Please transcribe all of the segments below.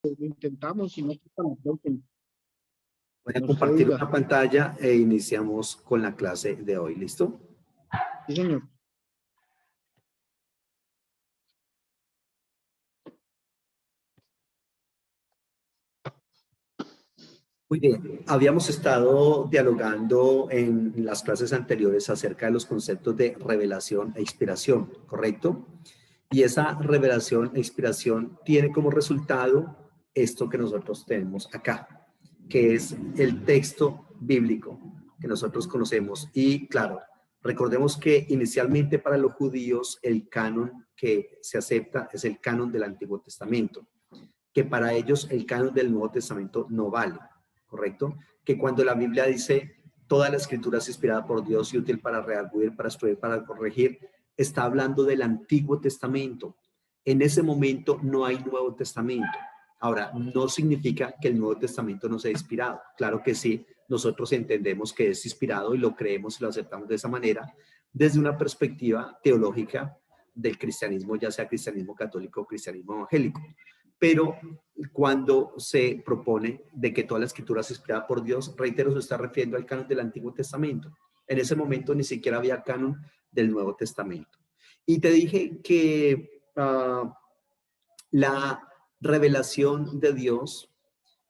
Lo intentamos y no para la próxima. Voy a No se compartir diga. una pantalla e iniciamos con la clase de hoy. ¿Listo? Sí, señor. Muy bien. Habíamos estado dialogando en las clases anteriores acerca de los conceptos de revelación e inspiración, ¿correcto? Y esa revelación e inspiración tiene como resultado esto que nosotros tenemos acá, que es el texto bíblico que nosotros conocemos. Y claro, recordemos que inicialmente para los judíos el canon que se acepta es el canon del Antiguo Testamento, que para ellos el canon del Nuevo Testamento no vale, ¿correcto? Que cuando la Biblia dice toda la escritura es inspirada por Dios y útil para redarguir, para instruir, para corregir, está hablando del Antiguo Testamento. En ese momento no hay Nuevo Testamento. Ahora, no significa que el Nuevo Testamento no sea inspirado. Claro que sí, nosotros entendemos que es inspirado y lo creemos y lo aceptamos de esa manera, desde una perspectiva teológica del cristianismo, ya sea cristianismo católico o cristianismo evangélico. Pero cuando se propone de que toda la escritura es inspirada por Dios, reitero, se está refiriendo al canon del Antiguo Testamento. En ese momento ni siquiera había canon del Nuevo Testamento. Y te dije que la revelación de Dios,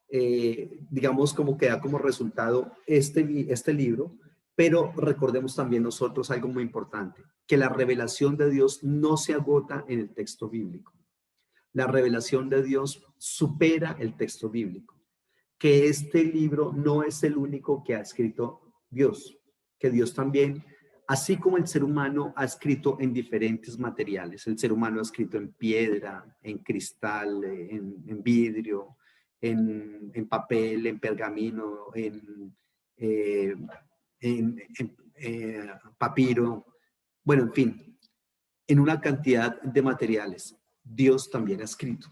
digamos, como que da como resultado este libro, pero recordemos también nosotros algo muy importante, que la revelación de Dios no se agota en el texto bíblico. La revelación de Dios supera el texto bíblico, que este libro no es el único que ha escrito Dios, que Dios también, así como el ser humano ha escrito en diferentes materiales, el ser humano ha escrito en piedra, en cristal, en vidrio, en papel, en pergamino, eh, en papiro, bueno, en fin, en una cantidad de materiales. Dios también ha escrito.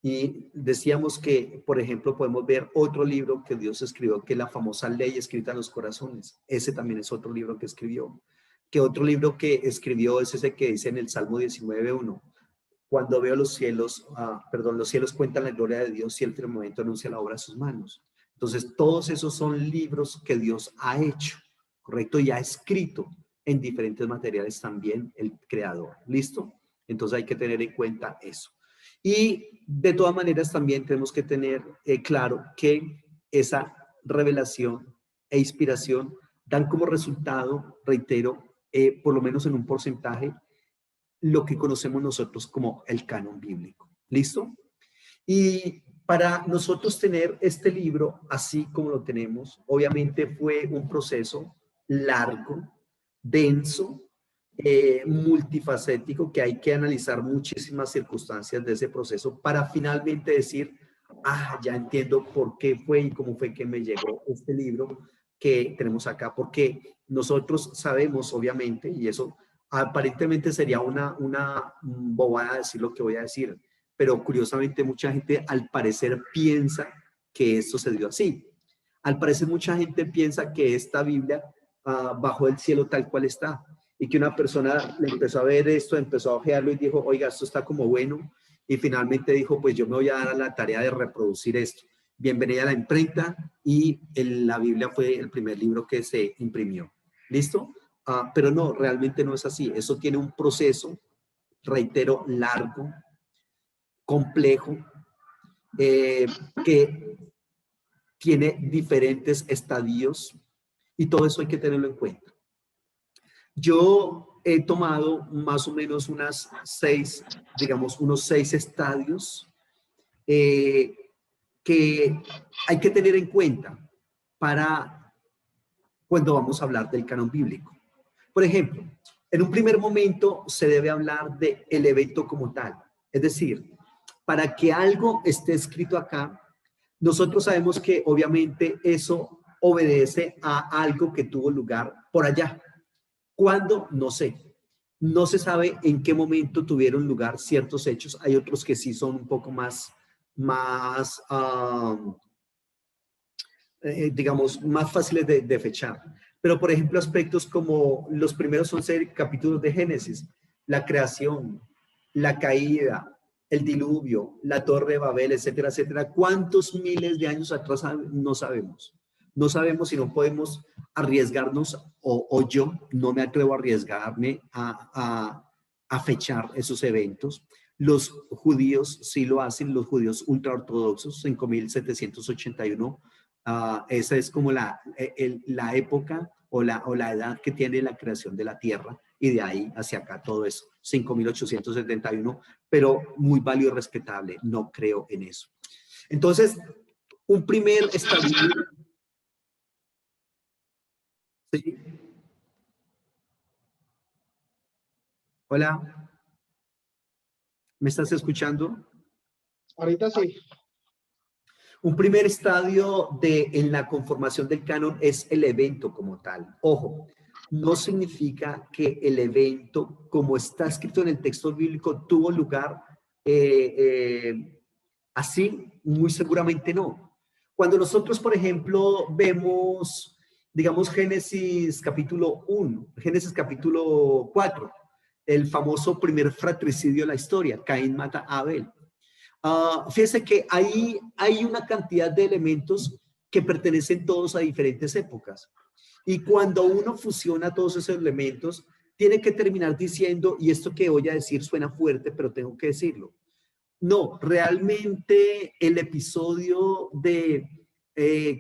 Y decíamos que, por ejemplo, podemos ver otro libro que Dios escribió, que es la famosa ley escrita en los corazones. Ese también es otro libro que escribió. Que otro libro que escribió es ese que dice en el Salmo 19:1. Cuando veo los cielos, los cielos cuentan la gloria de Dios y el firmamento anuncia la obra de sus manos. Entonces, todos esos son libros que Dios ha hecho, ¿correcto? Y ha escrito en diferentes materiales también el creador. ¿Listo? Entonces hay que tener en cuenta eso. Y de todas maneras también tenemos que tener claro que esa revelación e inspiración dan como resultado, reitero, por lo menos en un porcentaje, lo que conocemos nosotros como el canon bíblico. ¿Listo? Y para nosotros tener este libro así como lo tenemos, obviamente fue un proceso largo, denso, multifacético, que hay que analizar muchísimas circunstancias de ese proceso para finalmente decir, ya entiendo por qué fue y cómo fue que me llegó este libro que tenemos acá, porque nosotros sabemos, obviamente, y eso aparentemente sería una bobada decir lo que voy a decir, pero curiosamente mucha gente al parecer piensa que esto se dio así. Al parecer mucha gente piensa que esta Biblia bajó del cielo tal cual está y que una persona le empezó a ver esto, empezó a ojearlo y dijo, oiga, esto está como bueno, y finalmente dijo, pues yo me voy a dar a la tarea de reproducir esto. Bienvenida a la imprenta, y la Biblia fue el primer libro que se imprimió. ¿Listo? Pero no, realmente no es así. Eso tiene un proceso, reitero, largo, complejo, que tiene diferentes estadios, y todo eso hay que tenerlo en cuenta. Yo he tomado más o menos unos 6 estadios que hay que tener en cuenta para cuando vamos a hablar del canon bíblico. Por ejemplo, en un primer momento se debe hablar del evento como tal. Es decir, para que algo esté escrito acá, nosotros sabemos que obviamente eso obedece a algo que tuvo lugar por allá. ¿Cuándo? No sé. No se sabe en qué momento tuvieron lugar ciertos hechos. Hay otros que sí son un poco más digamos, más fáciles de fechar. Pero, por ejemplo, aspectos como los primeros 11 capítulos de Génesis, la creación, la caída, el diluvio, la Torre de Babel, etcétera, etcétera. ¿Cuántos miles de años atrás? No sabemos. No sabemos, y no podemos arriesgarnos, o yo no me atrevo a arriesgarme a fechar esos eventos. Los judíos sí lo hacen, los judíos ultraortodoxos, 5781. Esa es como la época o la edad que tiene la creación de la tierra, y de ahí hacia acá todo eso, 5871, pero muy válido y respetable. No creo en eso. Entonces, un primer estadio. Sí. Hola, ¿me estás escuchando? Ahorita sí. Un primer estadio en la conformación del canon es el evento como tal. Ojo, no significa que el evento, como está escrito en el texto bíblico, tuvo lugar así. Muy seguramente no. Cuando nosotros, por ejemplo, vemos, digamos, Génesis capítulo 1, Génesis capítulo 4, el famoso primer fratricidio de la historia, Caín mata a Abel. Fíjense que ahí hay una cantidad de elementos que pertenecen todos a diferentes épocas. Y cuando uno fusiona todos esos elementos, tiene que terminar diciendo, y esto que voy a decir suena fuerte, pero tengo que decirlo. No, realmente el episodio de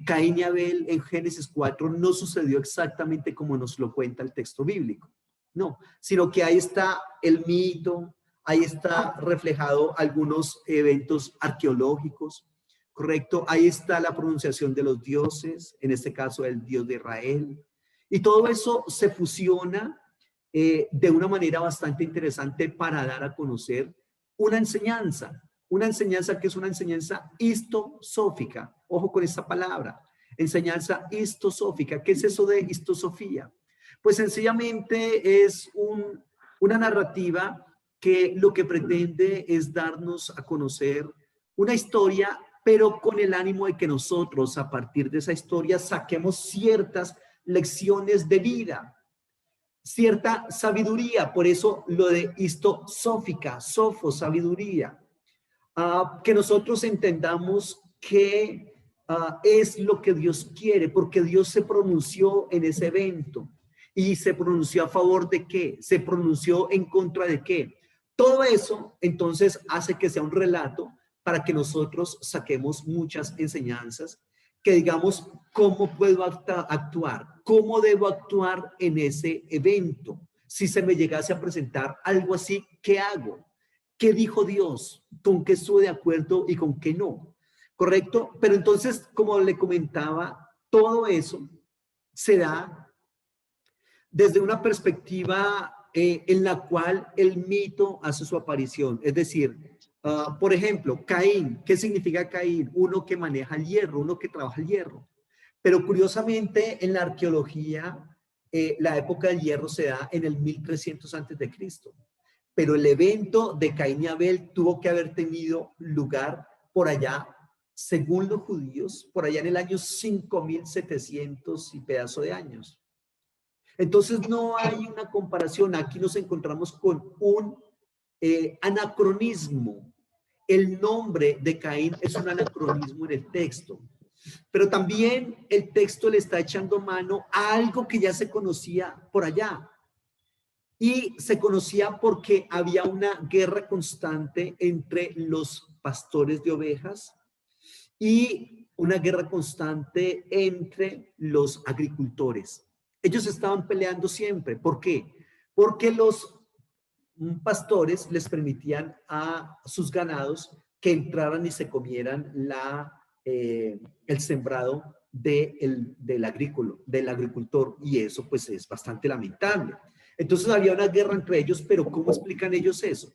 Caín y Abel en Génesis 4 no sucedió exactamente como nos lo cuenta el texto bíblico. No, sino que ahí está el mito, ahí está reflejado algunos eventos arqueológicos, ¿correcto? Ahí está la pronunciación de los dioses, en este caso el Dios de Israel. Y todo eso se fusiona de una manera bastante interesante para dar a conocer una enseñanza que es una enseñanza histosófica. Ojo con esta palabra, enseñanza histosófica. ¿Qué es eso de histosofía? Pues sencillamente es una narrativa que lo que pretende es darnos a conocer una historia, pero con el ánimo de que nosotros a partir de esa historia saquemos ciertas lecciones de vida, cierta sabiduría. Por eso lo de histosófica, sofo, sabiduría. Que nosotros entendamos qué es lo que Dios quiere, porque Dios se pronunció en ese evento. ¿Y se pronunció a favor de qué? ¿Se pronunció en contra de qué? Todo eso entonces hace que sea un relato para que nosotros saquemos muchas enseñanzas, que digamos, ¿cómo puedo actuar? ¿Cómo debo actuar en ese evento? Si se me llegase a presentar algo así, ¿qué hago? ¿Qué dijo Dios? ¿Con qué estuve de acuerdo y con qué no? ¿Correcto? Pero entonces, como le comentaba, todo eso se da desde una perspectiva en la cual el mito hace su aparición. Es decir, por ejemplo, Caín. ¿Qué significa Caín? Uno que maneja el hierro, uno que trabaja el hierro. Pero curiosamente, en la arqueología, la época del hierro se da en el 1300 antes de Cristo. Pero el evento de Caín y Abel tuvo que haber tenido lugar por allá, según los judíos, por allá en el año 5700 y pedazo de años. Entonces no hay una comparación. Aquí nos encontramos con un anacronismo. El nombre de Caín es un anacronismo en el texto. Pero también el texto le está echando mano a algo que ya se conocía por allá. Y se conocía porque había una guerra constante entre los pastores de ovejas y una guerra constante entre los agricultores. Ellos estaban peleando siempre. ¿Por qué? Porque los pastores les permitían a sus ganados que entraran y se comieran el sembrado del agricultor, y eso pues es bastante lamentable. Entonces había una guerra entre ellos, pero ¿cómo explican ellos eso?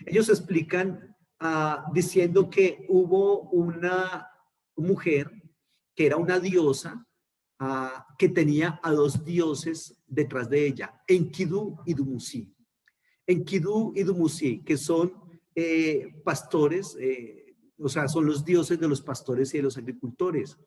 Ellos explican diciendo que hubo una mujer que era una diosa que tenía a dos dioses detrás de ella, Enkidu y Dumuzi. Enkidu y Dumuzi, que son pastores, o sea, son los dioses de los pastores y de los agricultores.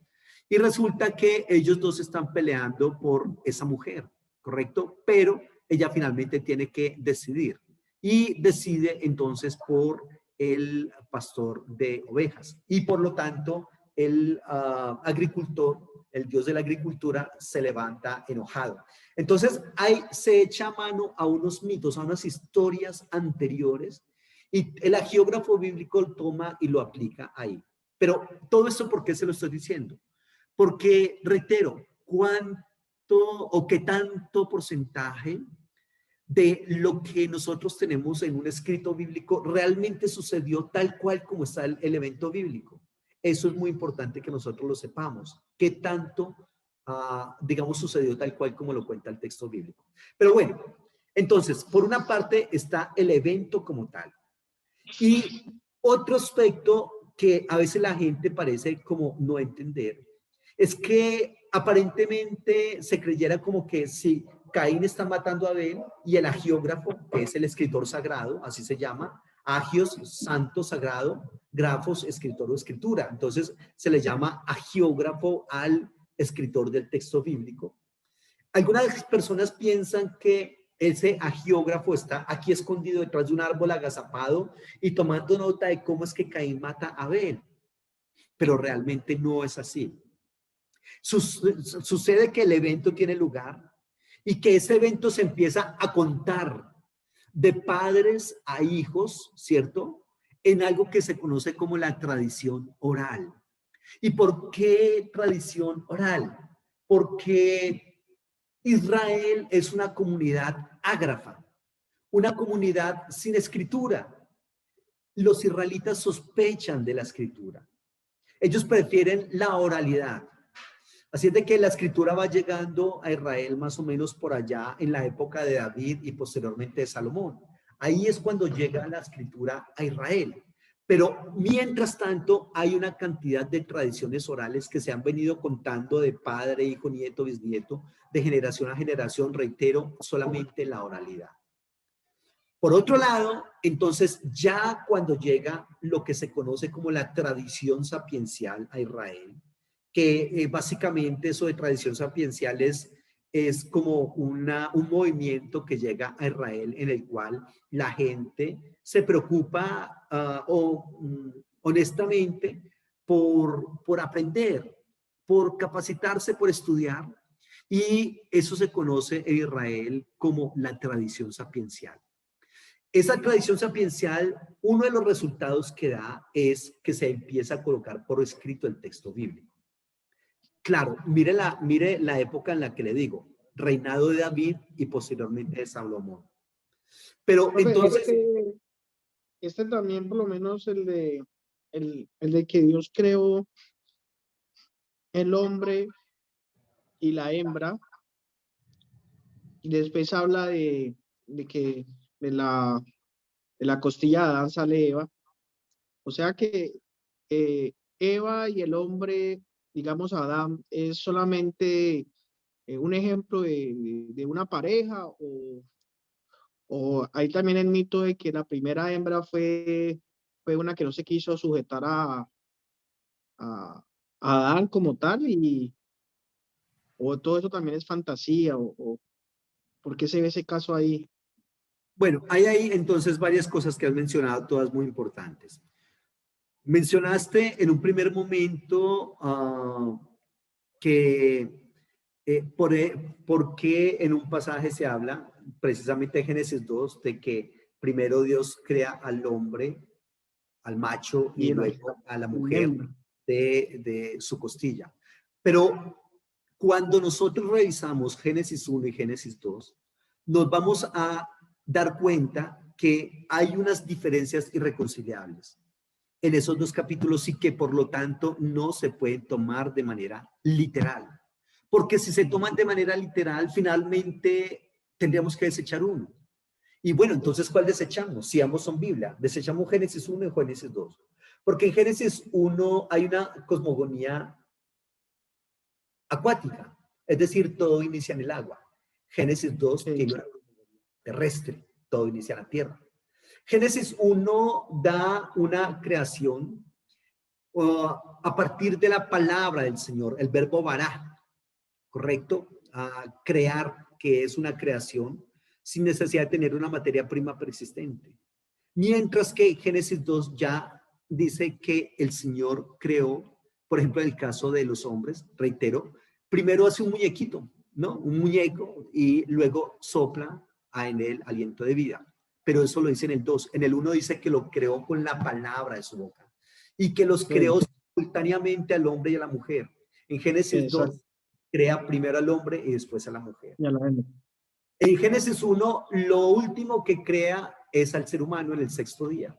Y resulta que ellos dos están peleando por esa mujer, ¿correcto? Pero ella finalmente tiene que decidir. Y decide entonces por el pastor de ovejas. Y por lo tanto, el agricultor, el dios de la agricultura, se levanta enojado. Entonces, ahí se echa mano a unos mitos, a unas historias anteriores, y el agiógrafo bíblico toma y lo aplica ahí. Pero todo esto, ¿por qué se lo estoy diciendo? Porque, reitero, ¿cuánto o qué tanto porcentaje de lo que nosotros tenemos en un escrito bíblico realmente sucedió tal cual como está el evento bíblico? Eso es muy importante que nosotros lo sepamos. ¿Qué tanto, digamos, sucedió tal cual como lo cuenta el texto bíblico? Pero bueno, entonces, por una parte está el evento como tal. Y otro aspecto que a veces la gente parece como no entender es que aparentemente se creyera como que si Caín está matando a Abel y el agiógrafo, que es el escritor sagrado, así se llama, agios, santo, sagrado, grafos, escritor o escritura. Entonces se le llama agiógrafo al escritor del texto bíblico. Algunas personas piensan que ese agiógrafo está aquí escondido detrás de un árbol agazapado y tomando nota de cómo es que Caín mata a Abel, pero realmente no es así. Sucede que el evento tiene lugar y que ese evento se empieza a contar de padres a hijos, ¿cierto? En algo que se conoce como la tradición oral. ¿Y por qué tradición oral? Porque Israel es una comunidad ágrafa, una comunidad sin escritura. Los israelitas sospechan de la escritura. Ellos prefieren la oralidad. Así es de que la escritura va llegando a Israel más o menos por allá en la época de David y posteriormente de Salomón. Ahí es cuando llega la escritura a Israel. Pero mientras tanto hay una cantidad de tradiciones orales que se han venido contando de padre, hijo, nieto, bisnieto, de generación a generación, reitero, solamente la oralidad. Por otro lado, entonces ya cuando llega lo que se conoce como la tradición sapiencial a Israel, que básicamente eso de tradición sapiencial es como un movimiento que llega a Israel en el cual la gente se preocupa honestamente por aprender, por capacitarse, por estudiar, y eso se conoce en Israel como la tradición sapiencial. Esa tradición sapiencial, uno de los resultados que da es que se empieza a colocar por escrito el texto bíblico. Claro, mire la época en la que le digo, reinado de David y posteriormente de Salomón. Pero Profe, entonces, este también, por lo menos el de que Dios creó el hombre y la hembra, y después habla de que de la costilla de Adán sale Eva. O sea que Eva y el hombre, digamos Adán, es solamente un ejemplo de una pareja, o hay también el mito de que la primera hembra fue una que no se quiso sujetar a Adán como tal, o todo eso también es fantasía, o ¿por qué se ve ese caso ahí? bueno, hay ahí entonces varias cosas que has mencionado, todas muy importantes. Mencionaste en un primer momento que por qué en un pasaje se habla, precisamente en Génesis 2, de que primero Dios crea al hombre, al macho y Y luego a la la mujer hembra. de su costilla. Pero cuando nosotros revisamos Génesis 1 y Génesis 2, nos vamos a dar cuenta que hay unas diferencias irreconciliables en esos dos capítulos y que por lo tanto no se pueden tomar de manera literal. Porque si se toman de manera literal, finalmente tendríamos que desechar uno. Y bueno, entonces, ¿cuál desechamos? Si ambos son Biblia, desechamos Génesis 1 y Génesis 2. Porque en Génesis 1 hay una cosmogonía acuática, es decir, todo inicia en el agua. Génesis 2 Sí. tiene una cosmogonía terrestre, todo inicia en la tierra. Génesis 1 da una creación a partir de la palabra del Señor, el verbo bará, ¿correcto? Crear, que es una creación sin necesidad de tener una materia prima persistente. Mientras que Génesis 2 ya dice que el Señor creó, por ejemplo, en el caso de los hombres, reitero, primero hace un muñequito, ¿no? Un muñeco y luego sopla en él aliento de vida. Pero eso lo dice en el 2. En el 1 dice que lo creó con la palabra de su boca y que los Sí, creó simultáneamente al hombre y a la mujer. En Génesis 2 exacto. crea primero al hombre y después a la mujer. Ya la vemos. En Génesis 1, lo último que crea es al ser humano en el sexto día.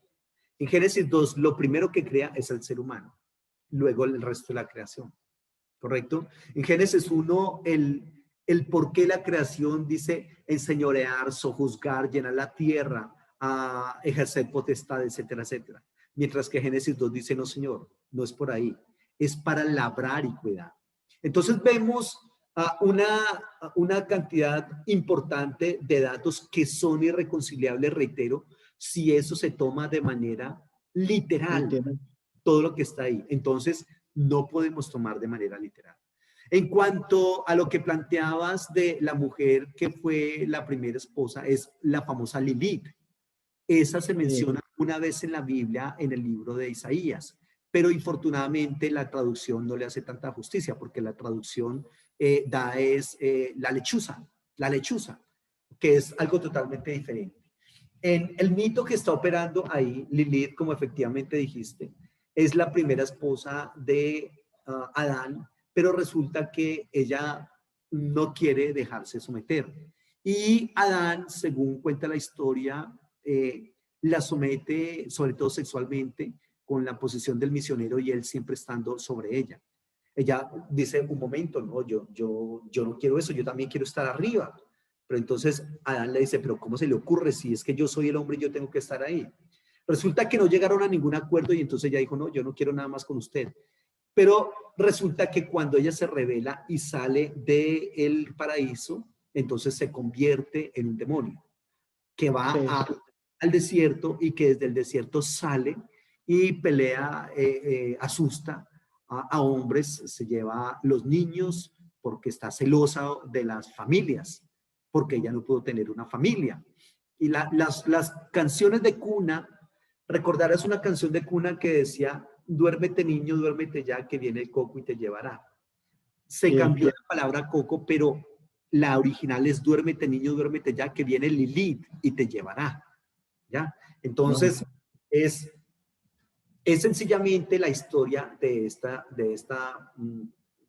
En Génesis 2, lo primero que crea es al ser humano. Luego el resto de la creación. ¿Correcto? En Génesis 1, el por qué la creación dice enseñorear, sojuzgar, llenar la tierra, a ejercer potestad, etcétera, etcétera. Mientras que Génesis 2 dice, no, Señor, no es por ahí. Es para labrar y cuidar. Entonces vemos una cantidad importante de datos que son irreconciliables, reitero, si eso se toma de manera literal, Literal. todo lo que está ahí. Entonces, no podemos tomar de manera literal. En cuanto a lo que planteabas de la mujer que fue la primera esposa, es la famosa Lilith. Esa se Sí, menciona una vez en la Biblia, en el libro de Isaías, pero infortunadamente la traducción no le hace tanta justicia, porque la traducción es la lechuza, que es algo totalmente diferente. En el mito que está operando ahí, Lilith, como efectivamente dijiste, es la primera esposa de Adán, pero resulta que ella no quiere dejarse someter. Y Adán, según cuenta la historia, la somete, sobre todo sexualmente, con la posición del misionero y él siempre estando sobre ella. Ella dice, un momento, no, yo no quiero eso, yo también quiero estar arriba. Pero entonces Adán le dice, pero ¿cómo se le ocurre? Si es que yo soy el hombre y yo tengo que estar ahí. Resulta que no llegaron a ningún acuerdo y entonces ella dijo, no, yo no quiero nada más con usted. Pero resulta que cuando ella se revela y sale del paraíso, entonces se convierte en un demonio que va sí, al desierto y que desde el desierto sale y pelea, asusta a hombres, se lleva los niños porque está celosa de las familias, porque ella no pudo tener una familia. Y las canciones de cuna, recordarás una canción de cuna que decía, duérmete niño, duérmete ya, que viene el coco y te llevará. Se sí, cambió la palabra coco, pero la original es duérmete niño, duérmete ya, que viene Lilith y te llevará. ¿Ya? no, Entonces, es sencillamente la historia de esta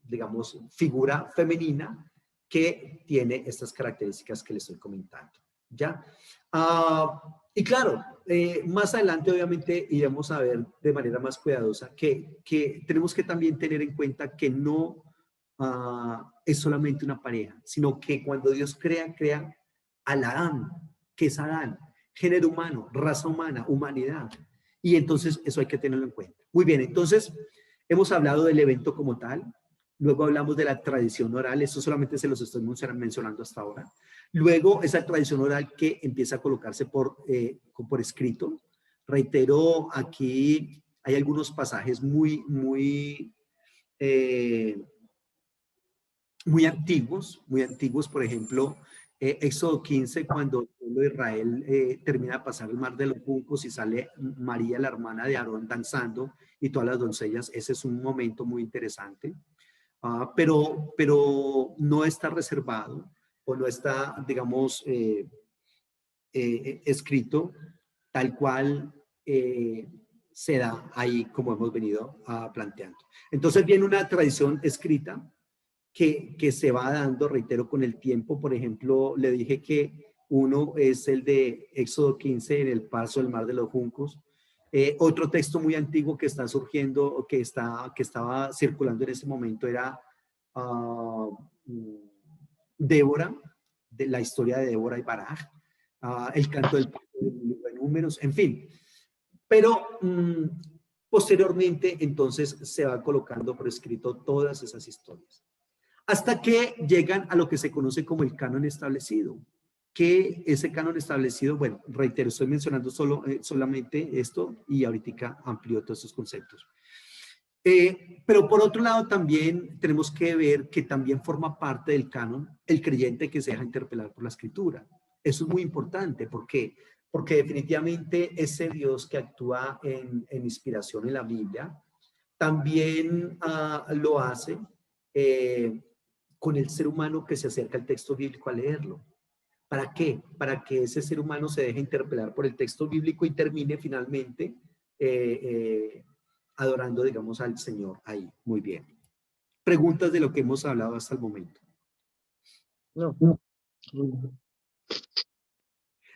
digamos, figura femenina que tiene estas características que les estoy comentando. ¿Ya? Y claro, más adelante obviamente iremos a ver de manera más cuidadosa que tenemos que también tener en cuenta que no es solamente una pareja, sino que cuando Dios crea al Adán, que es Adán, género humano, raza humana, humanidad. Y entonces eso hay que tenerlo en cuenta. Muy bien, entonces hemos hablado del evento como tal, luego hablamos de la tradición oral, esto solamente se los estoy mencionando hasta ahora. Luego esa tradición oral que empieza a colocarse por escrito. Reitero, aquí hay algunos pasajes eh, muy antiguos, por ejemplo, Éxodo 15, cuando el pueblo de Israel termina de pasar el mar de los juncos y sale María, la hermana de Aarón, danzando y todas las doncellas. Ese es un momento muy interesante, pero no está reservado o no está, digamos, escrito tal cual se da ahí como hemos venido planteando. Entonces viene una tradición escrita que se va dando, reitero, con el tiempo. Por ejemplo, le dije que uno es el de Éxodo 15, en el paso del mar de los juncos. Otro texto muy antiguo que está surgiendo, que estaba circulando en ese momento era Débora, de la historia de Débora y Baraj, el canto del libro de Números, en fin. Pero posteriormente, entonces, se va colocando por escrito todas esas historias hasta que llegan a lo que se conoce como el canon establecido. Que ese canon establecido, bueno, reitero, estoy mencionando solamente esto y ahorita amplío todos estos conceptos. Pero por otro lado también tenemos que ver que también forma parte del canon el creyente que se deja interpelar por la escritura. Eso es muy importante. ¿Por qué? porque definitivamente ese Dios que actúa en inspiración en la Biblia, también lo hace con el ser humano que se acerca al texto bíblico a leerlo. ¿Para qué? Para que ese ser humano se deje interpelar por el texto bíblico y termine finalmente adorando, digamos, al Señor ahí. Muy bien. Preguntas de lo que hemos hablado hasta el momento. No.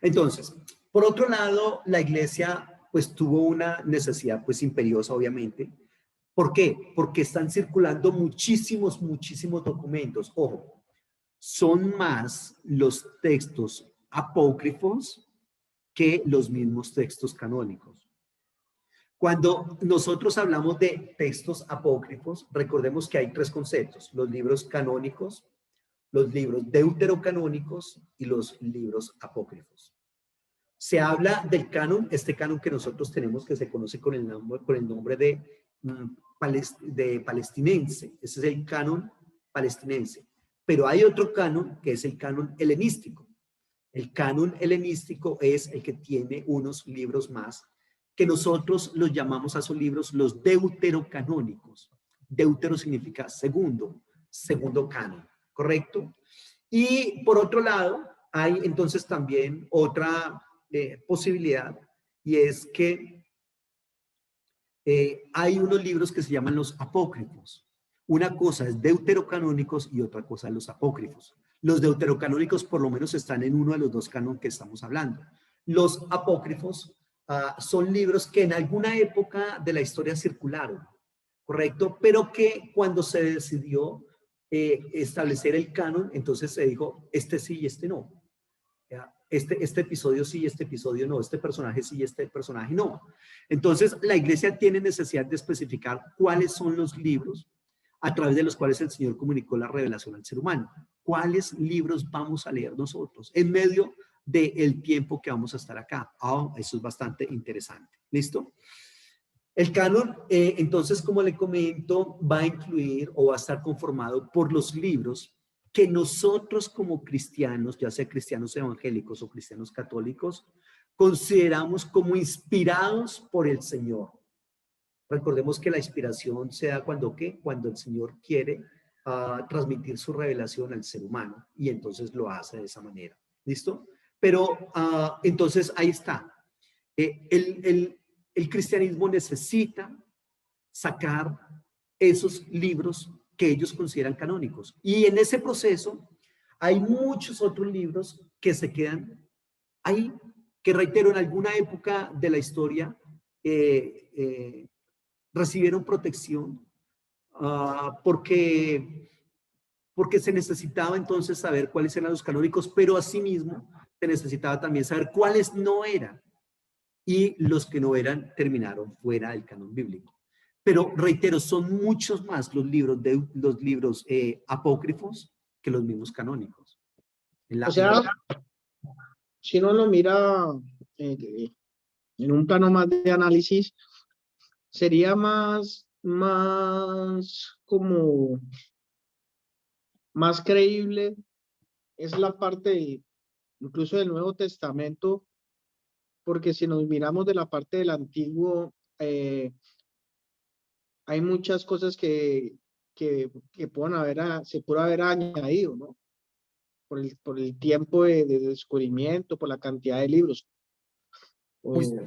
Entonces, por otro lado, la iglesia pues tuvo una necesidad pues imperiosa, obviamente. ¿Por qué? Porque están circulando muchísimos documentos. Ojo, son más los textos apócrifos que los mismos textos canónicos. Cuando nosotros hablamos de textos apócrifos, recordemos que hay tres conceptos: los libros canónicos, los libros deuterocanónicos y los libros apócrifos. Se habla del canon, este canon que nosotros tenemos, que se conoce con el nombre de palestinense. Ese es el canon palestinense. Pero hay otro canon que es el canon helenístico. El canon helenístico es el que tiene unos libros más, que nosotros los llamamos a esos libros los deuterocanónicos. Deutero significa segundo canon, ¿correcto? Y por otro lado, hay entonces también otra posibilidad, y es que hay unos libros que se llaman los apócrifos. Una cosa es deuterocanónicos y otra cosa es los apócrifos. Los deuterocanónicos por lo menos están en uno de los dos cánones que estamos hablando. Los apócrifos son libros que en alguna época de la historia circularon, ¿correcto? Pero que cuando se decidió establecer el canon, entonces se dijo, este sí y este no. Este episodio sí y este episodio no, este personaje sí y este personaje no. Entonces, la iglesia tiene necesidad de especificar cuáles son los libros a través de los cuales el Señor comunicó la revelación al ser humano. ¿Cuáles libros vamos a leer nosotros en medio del tiempo que vamos a estar acá? Eso es bastante interesante. ¿Listo? El canon, entonces, como le comento, va a incluir o va a estar conformado por los libros que nosotros como cristianos, ya sea cristianos evangélicos o cristianos católicos, consideramos como inspirados por el Señor. Recordemos que la inspiración se da cuando el Señor quiere transmitir su revelación al ser humano, y entonces lo hace de esa manera. ¿Listo? Pero entonces ahí está. El cristianismo necesita sacar esos libros que ellos consideran canónicos. Y en ese proceso hay muchos otros libros que se quedan ahí, que reitero, en alguna época de la historia recibieron protección porque se necesitaba entonces saber cuáles eran los canónicos, pero asimismo se necesitaba también saber cuáles no eran. Y los que no eran terminaron fuera del canon bíblico. Pero reitero, son muchos más los libros apócrifos que los mismos canónicos. O sea, si uno lo mira en un plano más de análisis, sería más como más creíble es la parte incluso del Nuevo Testamento, porque si nos miramos de la parte del Antiguo, hay muchas cosas que pueden se puede haber añadido, ¿no? Por el tiempo de descubrimiento, por la cantidad de libros.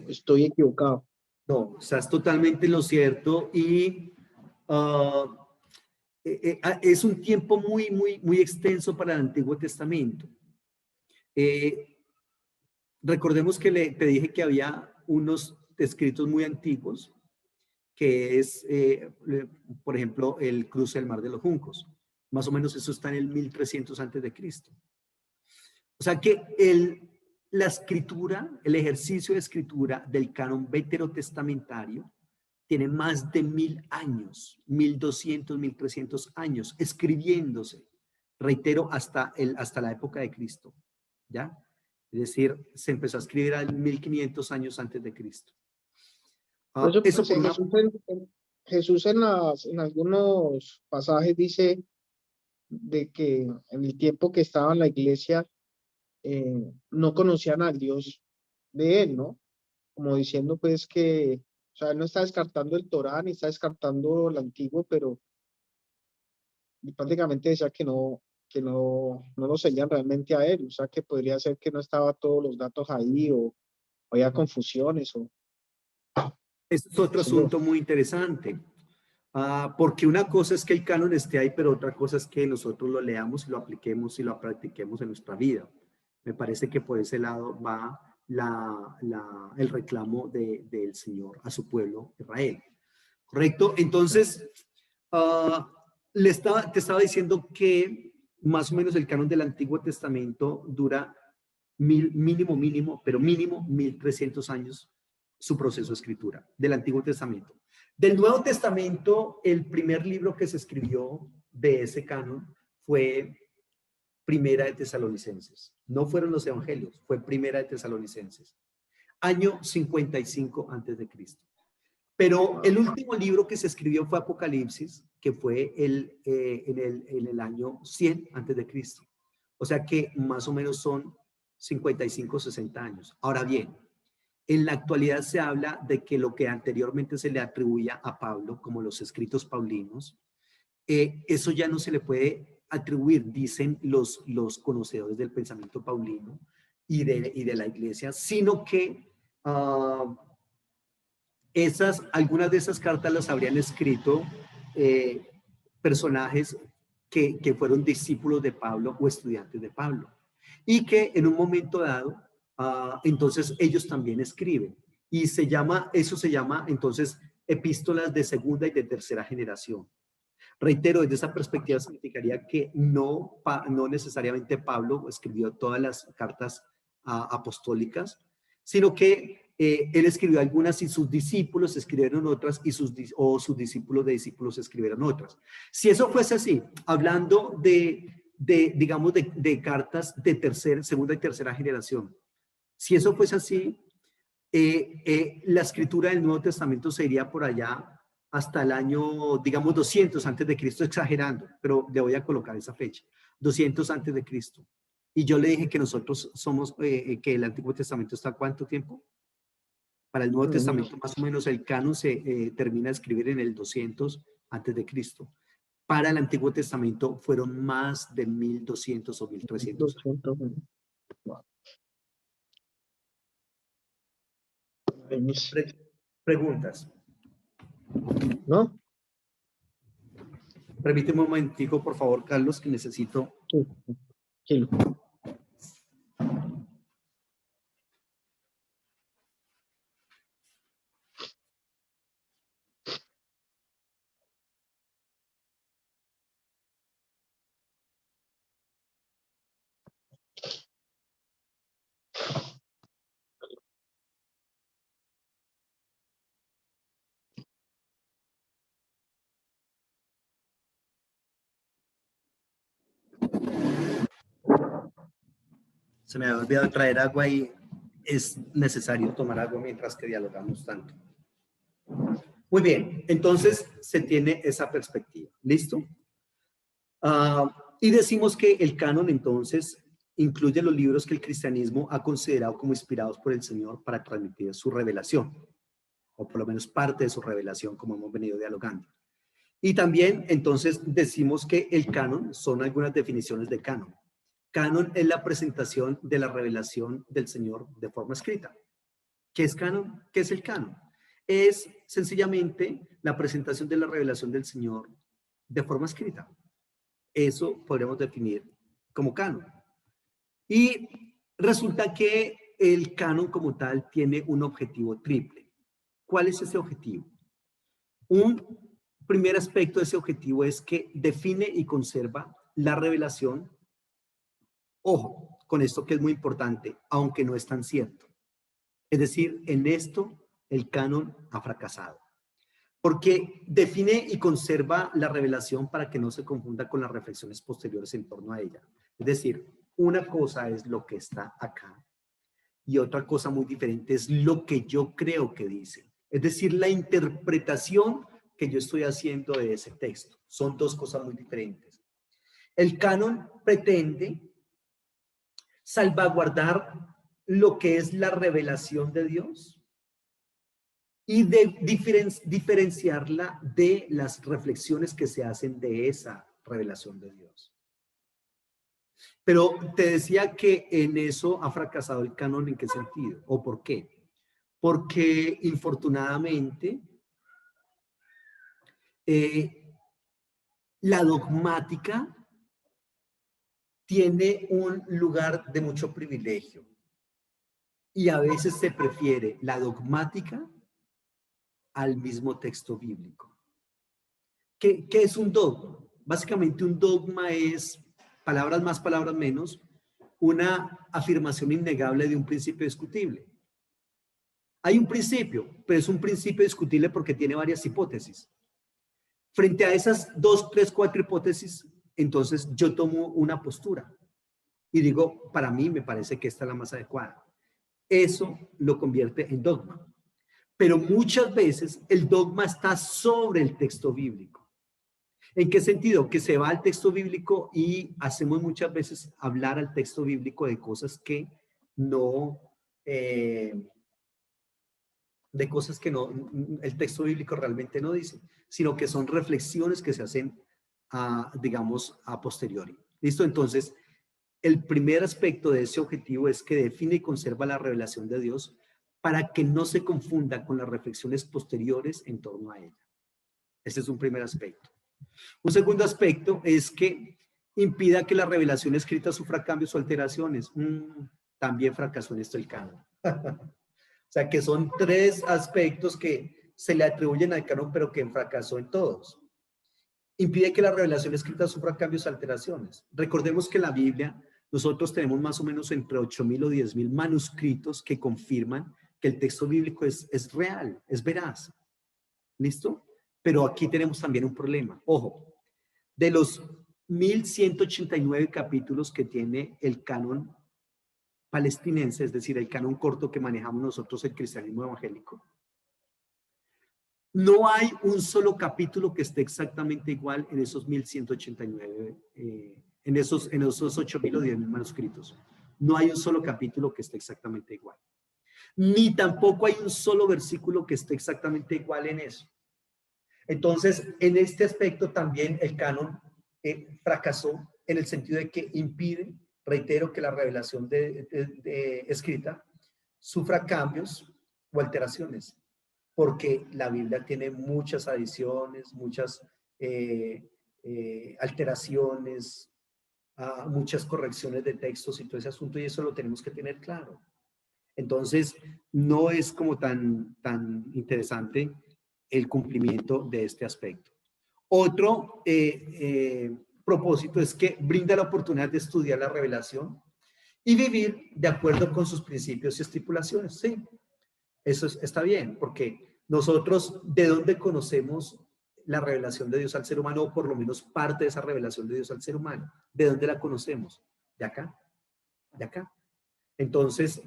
Estoy equivocado. No, o sea, es totalmente lo cierto, y es un tiempo muy extenso para el Antiguo Testamento. Recordemos que te dije que había unos escritos muy antiguos, que es, por ejemplo, el cruce del Mar de los Juncos. Más o menos eso está en el 1300 antes de Cristo. O sea que la escritura, el ejercicio de escritura del canon veterotestamentario tiene más de 1000 años, 1200, 1300 años escribiéndose, reitero, hasta la época de Cristo, ¿ya? Es decir, se empezó a escribir en 1500 años antes de Cristo. Eso Jesús en algunos pasajes dice de que en el tiempo que estaba en la iglesia no conocían al Dios de él, ¿no? Como diciendo pues que, o sea, él no está descartando el Torá ni está descartando el antiguo, pero prácticamente decía que no lo seguían realmente a él, o sea, que podría ser que no estaba todos los datos ahí o había confusiones o Este es otro haciendo. asunto muy interesante. Porque una cosa es que el canon esté ahí, pero otra cosa es que nosotros lo leamos y lo apliquemos y lo practiquemos en nuestra vida. Me parece que por ese lado va el reclamo del Señor a su pueblo Israel. ¿Correcto? Entonces, ah, te estaba diciendo que más o menos el canon del Antiguo Testamento dura pero mínimo 1300 años su proceso de escritura del Antiguo Testamento. Del Nuevo Testamento, el primer libro que se escribió de ese canon fue Primera de Tesalonicenses. No fueron los Evangelios, fue Primera de Tesalonicenses. Año 55 antes de Cristo. Pero el último libro que se escribió fue Apocalipsis, que fue en el año 100 antes de Cristo. O sea que más o menos son 55, 60 años. Ahora bien, en la actualidad se habla de que lo que anteriormente se le atribuía a Pablo, como los escritos paulinos, eso ya no se le puede atribuir, dicen los conocedores del pensamiento paulino y de la iglesia, sino que algunas de esas cartas las habrían escrito eh, personajes que fueron discípulos de Pablo o estudiantes de Pablo y que en un momento dado, entonces ellos también escriben y eso se llama entonces epístolas de segunda y de tercera generación. Reitero, desde esa perspectiva significaría que no necesariamente Pablo escribió todas las cartas apostólicas, sino que él escribió algunas y sus discípulos escribieron otras y sus discípulos de discípulos escribieron otras. Si eso fuese así, hablando digamos, de cartas de segunda y tercera generación, si eso fuese así, la escritura del Nuevo Testamento se iría por allá hasta el año, digamos, 200 antes de Cristo, exagerando, pero le voy a colocar esa fecha, 200 antes de Cristo. Y yo le dije que nosotros somos, que el Antiguo Testamento está ¿cuánto tiempo? Para el Nuevo Testamento, más o menos el canon se termina de escribir en el 200 antes de Cristo. Para el Antiguo Testamento fueron más de 1200 o 1300 años. Preguntas. ¿No? Permíteme un momentico, por favor, Carlos, que necesito. Sí. Se me había olvidado traer agua y es necesario tomar agua mientras que dialogamos tanto. Muy bien, entonces se tiene esa perspectiva. ¿Listo? Y decimos que el canon entonces incluye los libros que el cristianismo ha considerado como inspirados por el Señor para transmitir su revelación, o por lo menos parte de su revelación, como hemos venido dialogando. Y también entonces decimos que el canon son algunas definiciones de canon. Canon es la presentación de la revelación del Señor de forma escrita. ¿Qué es canon? ¿Qué es el canon? Es sencillamente la presentación de la revelación del Señor de forma escrita. Eso podríamos definir como canon. Y resulta que el canon como tal tiene un objetivo triple. ¿Cuál es ese objetivo? Un primer aspecto de ese objetivo es que define y conserva la revelación. Ojo, con esto que es muy importante, aunque no es tan cierto. Es decir, en esto el canon ha fracasado. Porque define y conserva la revelación para que no se confunda con las reflexiones posteriores en torno a ella. Es decir, una cosa es lo que está acá y otra cosa muy diferente es lo que yo creo que dice. Es decir, la interpretación que yo estoy haciendo de ese texto. Son dos cosas muy diferentes. El canon pretende salvaguardar lo que es la revelación de Dios y de diferenciarla de las reflexiones que se hacen de esa revelación de Dios. Pero te decía que en eso ha fracasado el canon. ¿En qué sentido? ¿O por qué? Porque infortunadamente la dogmática tiene un lugar de mucho privilegio y a veces se prefiere la dogmática al mismo texto bíblico. ¿Qué es un dogma? Básicamente un dogma es, palabras más, palabras menos, una afirmación innegable de un principio discutible. Hay un principio, pero es un principio discutible porque tiene varias hipótesis. Frente a esas 2, 3, 4 hipótesis, entonces yo tomo una postura y digo, para mí me parece que esta es la más adecuada. Eso lo convierte en dogma. Pero muchas veces el dogma está sobre el texto bíblico. ¿En qué sentido? Que se va al texto bíblico y hacemos muchas veces hablar al texto bíblico de cosas que no, el texto bíblico realmente no dice, sino que son reflexiones que se hacen, digamos, a posteriori. ¿Listo? Entonces, el primer aspecto de ese objetivo es que define y conserva la revelación de Dios para que no se confunda con las reflexiones posteriores en torno a ella. Ese es un primer aspecto. Un segundo aspecto es que impida que la revelación escrita sufra cambios o alteraciones. También fracasó en esto el canon. O sea, que son 3 aspectos que se le atribuyen al canon, pero que fracasó en todos. Impide que la revelación escrita sufra cambios o alteraciones. Recordemos que en la Biblia nosotros tenemos más o menos entre 8.000 o 10.000 manuscritos que confirman que el texto bíblico es real, es veraz. ¿Listo? Pero aquí tenemos también un problema. Ojo, de los 1.189 capítulos que tiene el canon palestinense, es decir, el canon corto que manejamos nosotros, el cristianismo evangélico, no hay un solo capítulo que esté exactamente igual en esos 1.189, en esos 8.000 o 10.000 manuscritos. No hay un solo capítulo que esté exactamente igual. Ni tampoco hay un solo versículo que esté exactamente igual en eso. Entonces, en este aspecto también el canon fracasó en el sentido de que impide, reitero, que la revelación escrita sufra cambios o alteraciones, porque la Biblia tiene muchas adiciones, muchas alteraciones, muchas correcciones de textos y todo ese asunto, y eso lo tenemos que tener claro. Entonces, no es como tan interesante el cumplimiento de este aspecto. Otro propósito es que brinda la oportunidad de estudiar la revelación y vivir de acuerdo con sus principios y estipulaciones. Sí, eso está bien, porque nosotros, ¿de dónde conocemos la revelación de Dios al ser humano, o por lo menos parte de esa revelación de Dios al ser humano? ¿De dónde la conocemos? De acá, de acá. Entonces,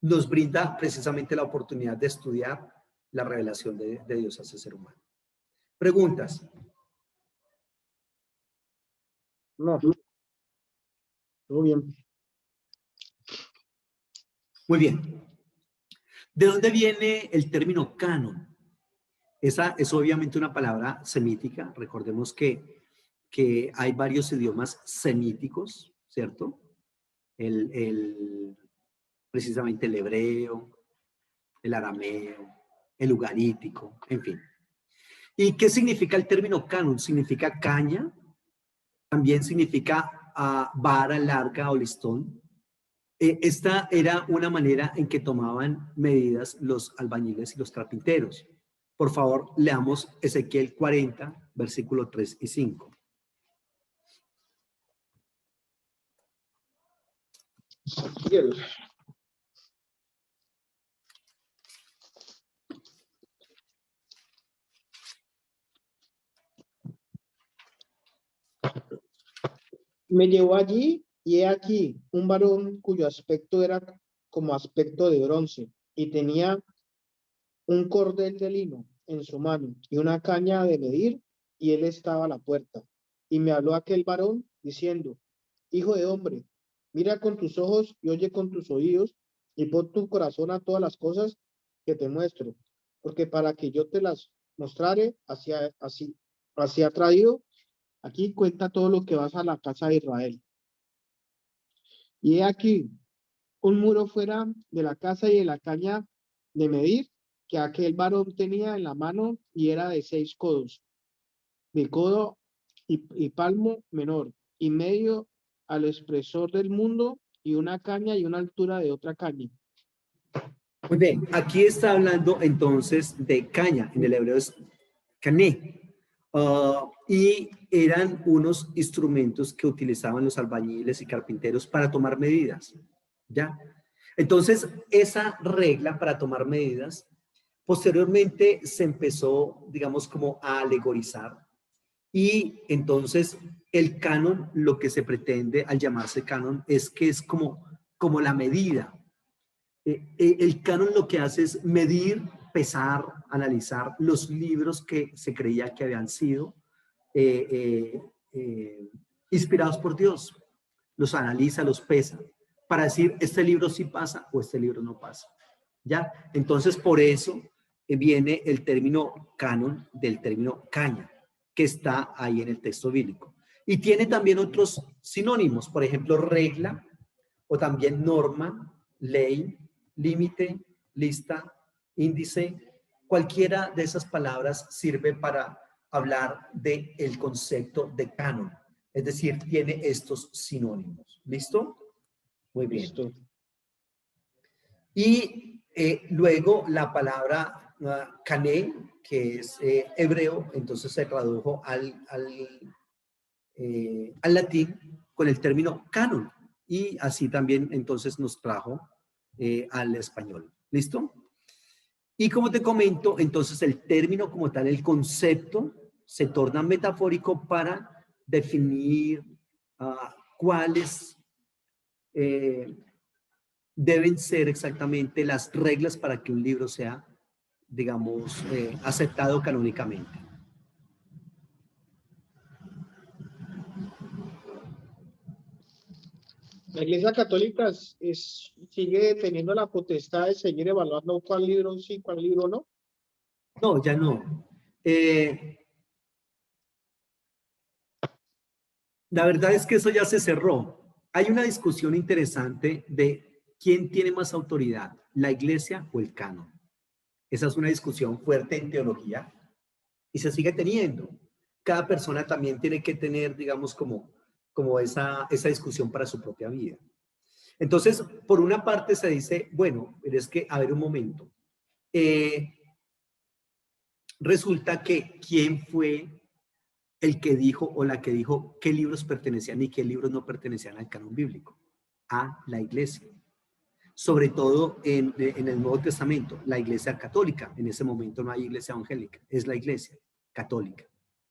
nos brinda precisamente la oportunidad de estudiar la revelación de Dios hacia el ser humano. ¿Preguntas? No. Todo bien. Muy bien. ¿De dónde viene el término canon? Esa es obviamente una palabra semítica. Recordemos que hay varios idiomas semíticos, ¿cierto? Precisamente el hebreo, el arameo, el ugarítico, en fin. ¿Y qué significa el término canon? Significa caña, también significa vara larga o listón. Esta era una manera en que tomaban medidas los albañiles y los carpinteros. Por favor, leamos Ezequiel 40, versículo 3 y 5. Ezequiel. Me llevó allí y he aquí un varón cuyo aspecto era como aspecto de bronce y tenía un cordel de lino en su mano y una caña de medir, y él estaba a la puerta. Y me habló aquel varón diciendo: Hijo de hombre, Mira con tus ojos y oye con tus oídos, y pon tu corazón a todas las cosas que te muestro, porque para que yo te las mostrare, así ha traído, aquí cuenta todo lo que vas a la casa de Israel. Y he aquí, un muro fuera de la casa y de la caña de medir, que aquel varón tenía en la mano, y era de 6 codos, de codo y palmo menor, y medio al espesor del mundo, y una caña y una altura de otra caña. Muy bien, aquí está hablando entonces de caña, en el hebreo es cané. Y eran unos instrumentos que utilizaban los albañiles y carpinteros para tomar medidas, ¿ya? Entonces, esa regla para tomar medidas, posteriormente se empezó, digamos, como a alegorizar. Y entonces, el canon, lo que se pretende al llamarse canon, es que es como la medida. El canon lo que hace es medir, pesar, analizar los libros que se creía que habían sido eh, eh, eh, inspirados por Dios. Los analiza, los pesa, para decir, este libro sí pasa o este libro no pasa. ¿Ya? Entonces, por eso viene el término canon del término caña, que está ahí en el texto bíblico. Y tiene también otros sinónimos, por ejemplo, regla, o también norma, ley, límite, lista, índice. Cualquiera de esas palabras sirve para hablar del concepto de canon. Es decir, tiene estos sinónimos. ¿Listo? Muy bien. Listo. Y luego la palabra cané, que es hebreo, entonces se tradujo al latín con el término canon. Y así también entonces nos trajo al español. ¿Listo? Y como te comento, entonces el término como tal, el concepto, se torna metafórico para definir cuáles deben ser exactamente las reglas para que un libro sea, digamos, aceptado canónicamente. La Iglesia Católica sigue teniendo la potestad de seguir evaluando cuál libro sí, cuál libro no. No, ya no. La verdad es que eso ya se cerró. Hay una discusión interesante de quién tiene más autoridad, la iglesia o el canon. Esa es una discusión fuerte en teología y se sigue teniendo. Cada persona también tiene que tener, digamos, como esa discusión para su propia vida. Entonces, por una parte se dice, bueno, pero es que, a ver un momento, resulta que quién fue el que dijo o la que dijo qué libros pertenecían y qué libros no pertenecían al canon bíblico, a la iglesia. Sobre todo en el Nuevo Testamento, la iglesia católica. En ese momento no hay iglesia evangélica, es la iglesia católica,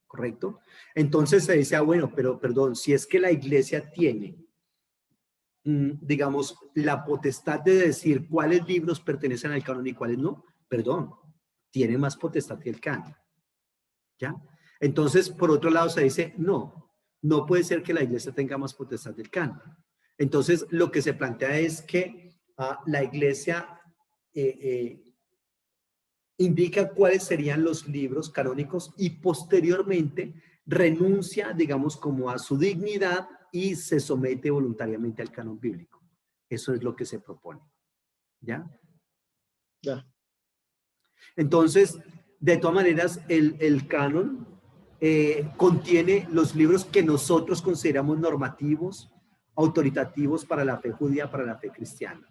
¿correcto? Entonces se dice, bueno, pero perdón, si es que la iglesia tiene, digamos, la potestad de decir cuáles libros pertenecen al canon y cuáles no, perdón, tiene más potestad que el canon, ¿ya? Entonces, por otro lado, se dice, no puede ser que la iglesia tenga más potestad del canon. Entonces, lo que se plantea es que la iglesia indica cuáles serían los libros canónicos y posteriormente renuncia, digamos, como a su dignidad y se somete voluntariamente al canon bíblico. Eso es lo que se propone. ¿Ya? Ya. Entonces, de todas maneras, el canon contiene los libros que nosotros consideramos normativos, autoritativos para la fe judía, para la fe cristiana.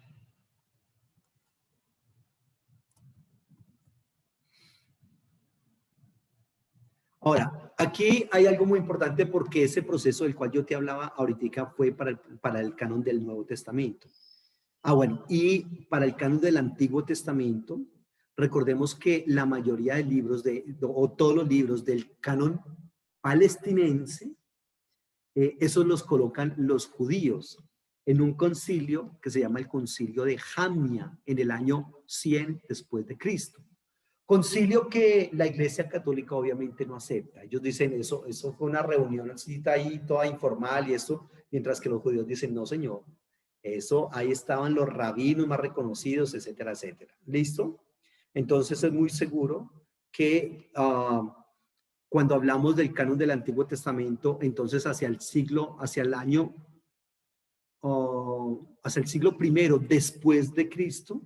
Ahora, aquí hay algo muy importante porque ese proceso del cual yo te hablaba ahorita fue para el canon del Nuevo Testamento. Bueno, y para el canon del Antiguo Testamento, recordemos que la mayoría de libros, o todos los libros del canon palestinense, esos los colocan los judíos en un concilio que se llama el concilio de Jamnia en el año 100 después de Cristo. Concilio que la Iglesia Católica obviamente no acepta. Ellos dicen eso fue una reunión así ahí toda informal y esto, mientras que los judíos dicen, no señor, eso ahí estaban los rabinos más reconocidos, etcétera, etcétera. ¿Listo? Entonces es muy seguro que cuando hablamos del canon del Antiguo Testamento, entonces hacia el siglo I después de Cristo,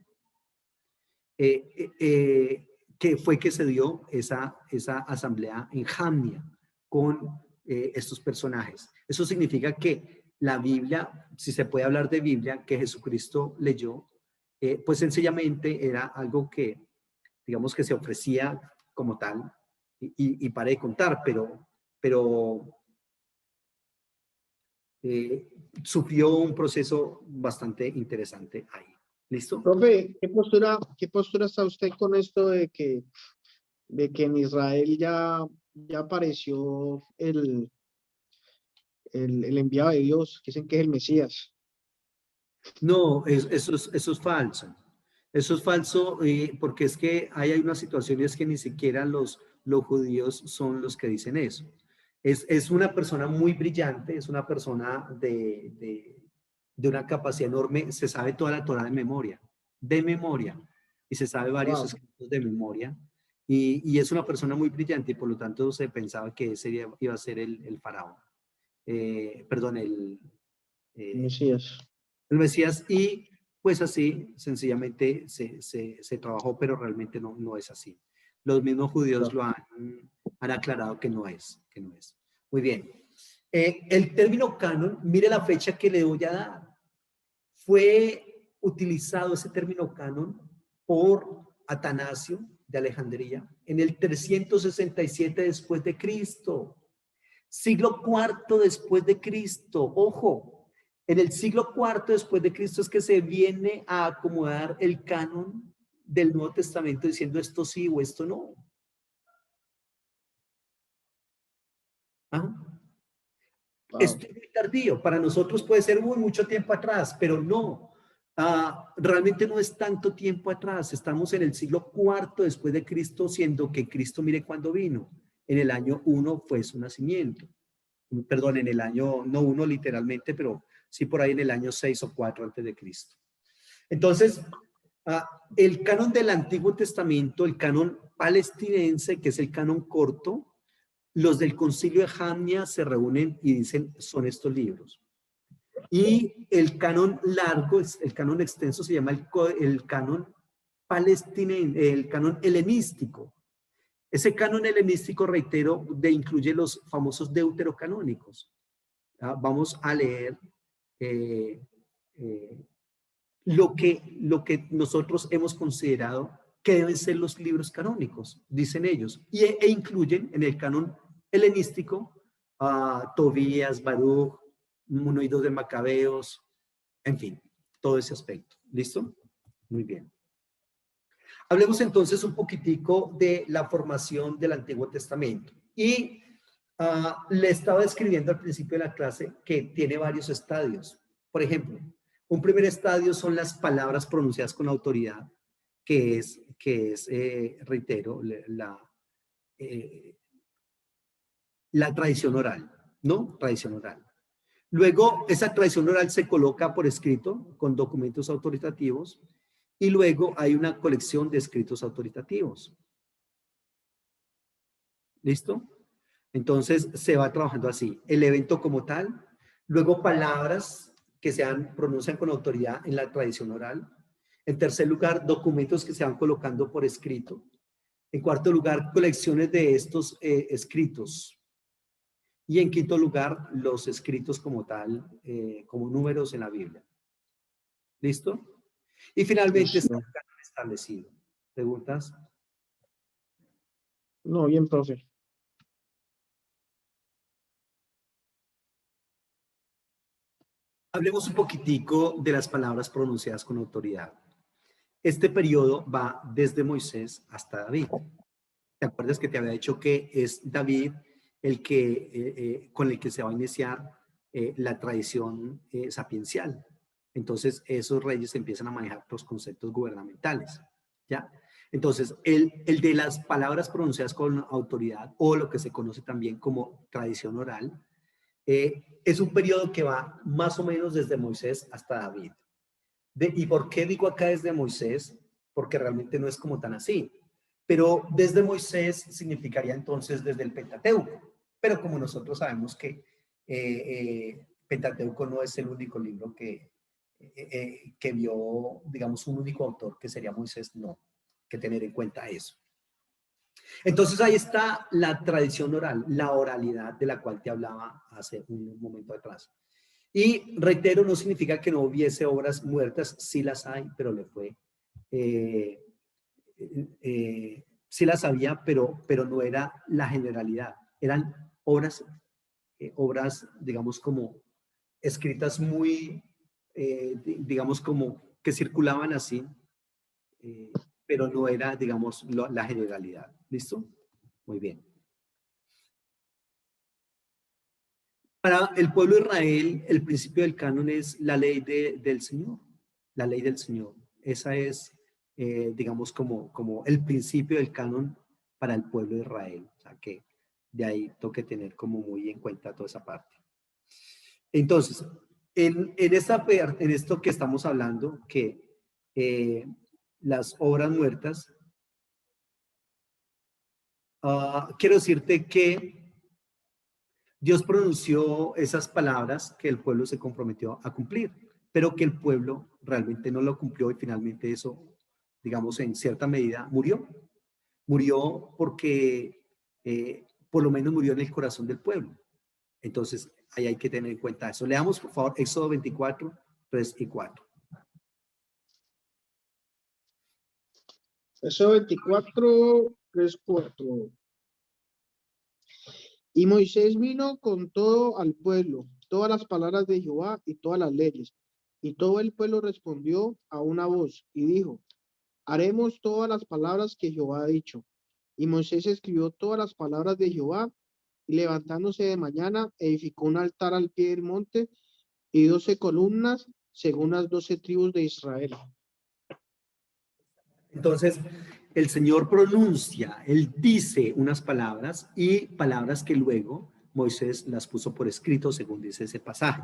que fue que se dio esa asamblea en Jamnia con estos personajes. Eso significa que la Biblia, si se puede hablar de Biblia, que Jesucristo leyó, pues sencillamente era algo que, digamos que se ofrecía como tal, y paré de contar, pero sufrió un proceso bastante interesante ahí. ¿Listo? Profe, qué postura está usted con esto de que en Israel ya apareció el enviado de Dios, que dicen que es el Mesías? No, eso es falso. Eso es falso porque es que hay unas situaciones que ni siquiera los judíos son los que dicen eso. Es una persona muy brillante, es una persona de una capacidad enorme, se sabe toda la Torá de memoria, y se sabe varios Wow. escritos de memoria, y es una persona muy brillante, y por lo tanto se pensaba que ese iba a ser el faraón, perdón, eh, Mesías. el Mesías, y pues así sencillamente se trabajó, pero realmente no es así. Los mismos judíos Claro. lo han aclarado que no es. Muy bien. El término canon, mire la fecha que le voy a dar. Fue utilizado ese término canon por Atanasio de Alejandría en el 367 después de Cristo. Siglo IV después de Cristo. Ojo, en el siglo IV después de Cristo es que se viene a acomodar el canon del Nuevo Testamento diciendo esto sí o esto no. ¿Ah? Wow. Esto es muy tardío. Para nosotros puede ser mucho tiempo atrás, pero no. Realmente no es tanto tiempo atrás. Estamos en el siglo IV después de Cristo, siendo que Cristo, mire cuándo vino. En el año 1 fue su nacimiento. Perdón, en el año, no 1 literalmente, pero sí por ahí en el año 6 o 4 antes de Cristo. Entonces, el canon del Antiguo Testamento, el canon palestinense, que es el canon corto, los del Concilio de Jamnia se reúnen y dicen, son estos libros. Y el canon largo, el canon extenso, se llama el canon palestinense, el canon helenístico. Ese canon helenístico, reitero, incluye los famosos deuterocanónicos. Vamos a leer lo que nosotros hemos considerado que deben ser los libros canónicos, dicen ellos, e incluyen en el canon helenístico a Tobías, Baruch, 1 y 2 de Macabeos, en fin, todo ese aspecto. ¿Listo? Muy bien. Hablemos entonces un poquitico de la formación del Antiguo Testamento. Y le estaba describiendo al principio de la clase que tiene varios estadios. Por ejemplo, un primer estadio son las palabras pronunciadas con autoridad, que es reitero, la tradición oral, ¿no? Tradición oral. Luego, esa tradición oral se coloca por escrito con documentos autoritativos y luego hay una colección de escritos autoritativos. ¿Listo? Entonces, se va trabajando así. El evento como tal, luego palabras que pronuncian con autoridad en la tradición oral. En tercer lugar, documentos que se van colocando por escrito. En cuarto lugar, colecciones de estos escritos. Y en quinto lugar, los escritos como tal, como números en la Biblia. ¿Listo? Y finalmente está el canon establecido. ¿Preguntas? No, bien, profe. Hablemos un poquitico de las palabras pronunciadas con autoridad. Este periodo va desde Moisés hasta David. ¿Te acuerdas que te había dicho que es David con el que se va a iniciar la tradición sapiencial? Entonces, esos reyes empiezan a manejar los conceptos gubernamentales, ¿ya? Entonces, el de las palabras pronunciadas con autoridad, o lo que se conoce también como tradición oral, es un periodo que va más o menos desde Moisés hasta David. ¿Y por qué digo acá desde Moisés? Porque realmente no es como tan así. Pero desde Moisés significaría entonces desde el Pentateuco. Pero como nosotros sabemos que Pentateuco no es el único libro que vio, digamos, un único autor, que sería Moisés, no. Hay que tener en cuenta eso. Entonces ahí está la tradición oral, la oralidad de la cual te hablaba hace un momento atrás. Y reitero, no significa que no hubiese obras muertas, sí las hay, pero le fue, sí las había, pero no era la generalidad. Eran obras, digamos, como escritas muy, digamos, como que circulaban así, pero no era, digamos, la generalidad. ¿Listo? Muy bien. Para el pueblo de Israel, el principio del canon es la ley del Señor. La ley del Señor. Esa es, digamos, como el principio del canon para el pueblo de Israel. O sea, que de ahí toque tener como muy en cuenta toda esa parte. Entonces, en esto que estamos hablando, que las obras muertas, quiero decirte que Dios pronunció esas palabras que el pueblo se comprometió a cumplir, pero que el pueblo realmente no lo cumplió y finalmente eso, digamos, en cierta medida murió. Murió porque por lo menos murió en el corazón del pueblo. Entonces, ahí hay que tener en cuenta eso. Leamos, por favor, Éxodo 24, 3 y 4. Éxodo 24, 3, 4. Y Moisés vino con todo al pueblo, todas las palabras de Jehová y todas las leyes. Y todo el pueblo respondió a una voz y dijo, haremos todas las palabras que Jehová ha dicho. Y Moisés escribió todas las palabras de Jehová y levantándose de mañana edificó un altar al pie del monte y 12 columnas según las 12 tribus de Israel. Entonces, el Señor pronuncia, Él dice unas palabras y palabras que luego Moisés las puso por escrito, según dice ese pasaje.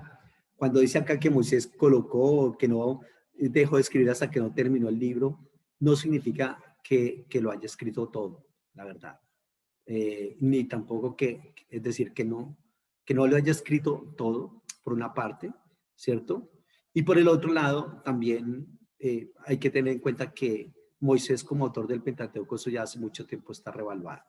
Cuando dice acá que Moisés colocó, que no dejó de escribir hasta que no terminó el libro, no significa que lo haya escrito todo, la verdad. Ni tampoco es decir, que no lo haya escrito todo, por una parte, ¿cierto? Y por el otro lado, también hay que tener en cuenta que Moisés como autor del Pentateuco, eso ya hace mucho tiempo está revaluado.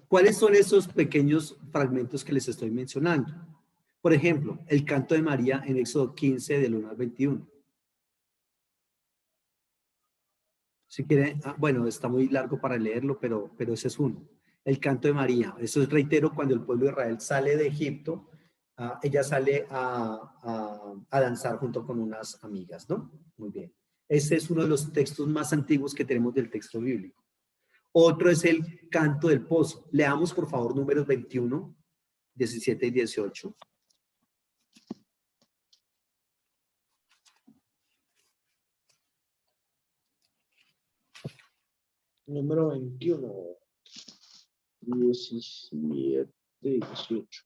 ¿Cuáles son esos pequeños fragmentos que les estoy mencionando? Por ejemplo, el canto de María en Éxodo 15, del 1 al 21. Si quieren, bueno, está muy largo para leerlo, pero ese es uno. El canto de María. Eso es, reitero, cuando el pueblo de Israel sale de Egipto, ella sale a danzar junto con unas amigas, ¿no? Muy bien. Ese es uno de los textos más antiguos que tenemos del texto bíblico. Otro es el canto del pozo. Leamos, por favor, números 21, 17 y 18. Número 21, 17, 18.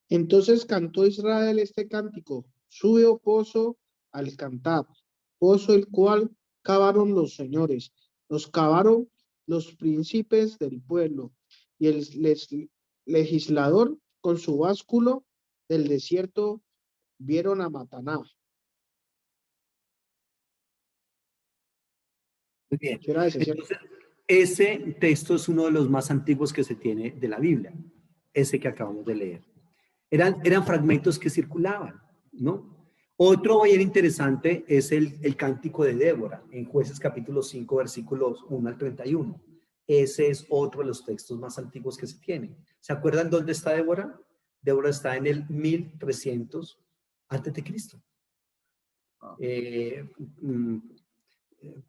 Entonces cantó Israel este cántico: sube, oh pozo, al cantar, pozo el cual cavaron los señores, los cavaron los príncipes del pueblo, y el legislador con su básculo del desierto vieron a Mataná. Muy bien. ¿Qué era ese, cierto? Entonces, ese texto es uno de los más antiguos que se tiene de la Biblia, ese que acabamos de leer. Eran fragmentos que circulaban, ¿no? Otro bien interesante es el cántico de Débora, en Jueces capítulo 5, versículos 1 al 31. Ese es otro de los textos más antiguos que se tienen. ¿Se acuerdan dónde está Débora? Débora está en el 1300 antes de Cristo.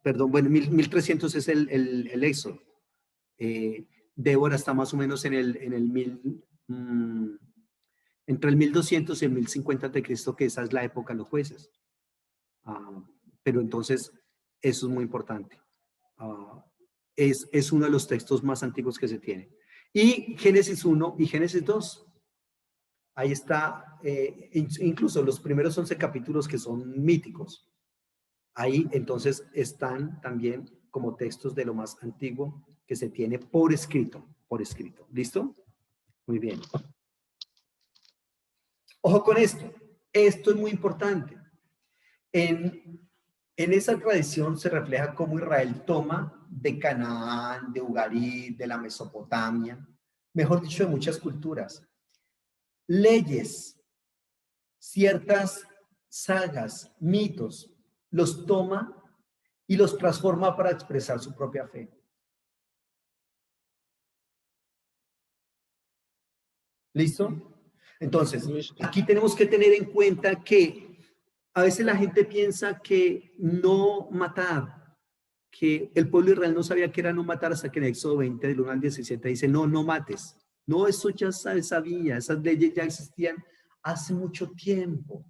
Perdón, bueno, 1300 es el Éxodo. Débora está más o menos en el entre el 1200 y el 1050 a.C., que esa es la época de los jueces. Pero entonces, eso es muy importante. Es uno de los textos más antiguos que se tiene. Y Génesis 1 y Génesis 2. Ahí está, incluso los primeros 11 capítulos que son míticos. Ahí entonces están también como textos de lo más antiguo que se tiene por escrito. Por escrito. ¿Listo? Muy bien. Ojo con esto. Esto es muy importante. En esa tradición se refleja cómo Israel toma de Canaán, de Ugarit, de la Mesopotamia, mejor dicho, de muchas culturas, leyes, ciertas sagas, mitos, los toma y los transforma para expresar su propia fe. ¿Listo? Entonces, aquí tenemos que tener en cuenta que a veces la gente piensa que no matar, que el pueblo de Israel no sabía que era no matar hasta que en Éxodo 20, del 1 al 17, dice, no, no mates. No, eso ya se sabía, esas leyes ya existían hace mucho tiempo.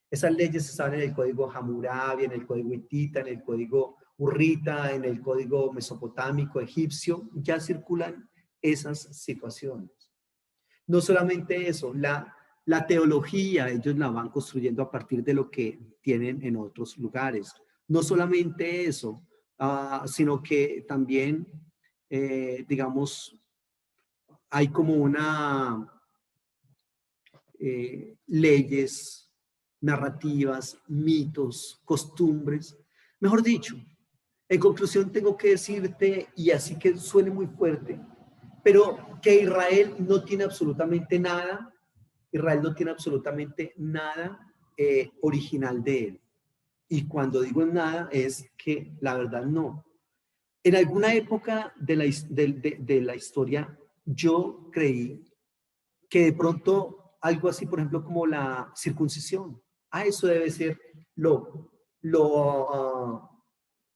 Esas leyes estaban en el código Hammurabi, en el código hitita, en el código urrita, en el código mesopotámico, egipcio, ya circulan esas situaciones. No solamente eso, la teología ellos la van construyendo a partir de lo que tienen en otros lugares. No solamente eso, sino que también, digamos, hay como leyes, narrativas, mitos, costumbres. Mejor dicho, en conclusión tengo que decirte, y así que suene muy fuerte, pero que Israel no tiene absolutamente nada, original de él. Y cuando digo nada es que la verdad no. En alguna época de la historia yo creí que de pronto algo así, por ejemplo, como la circuncisión, eso debe ser lo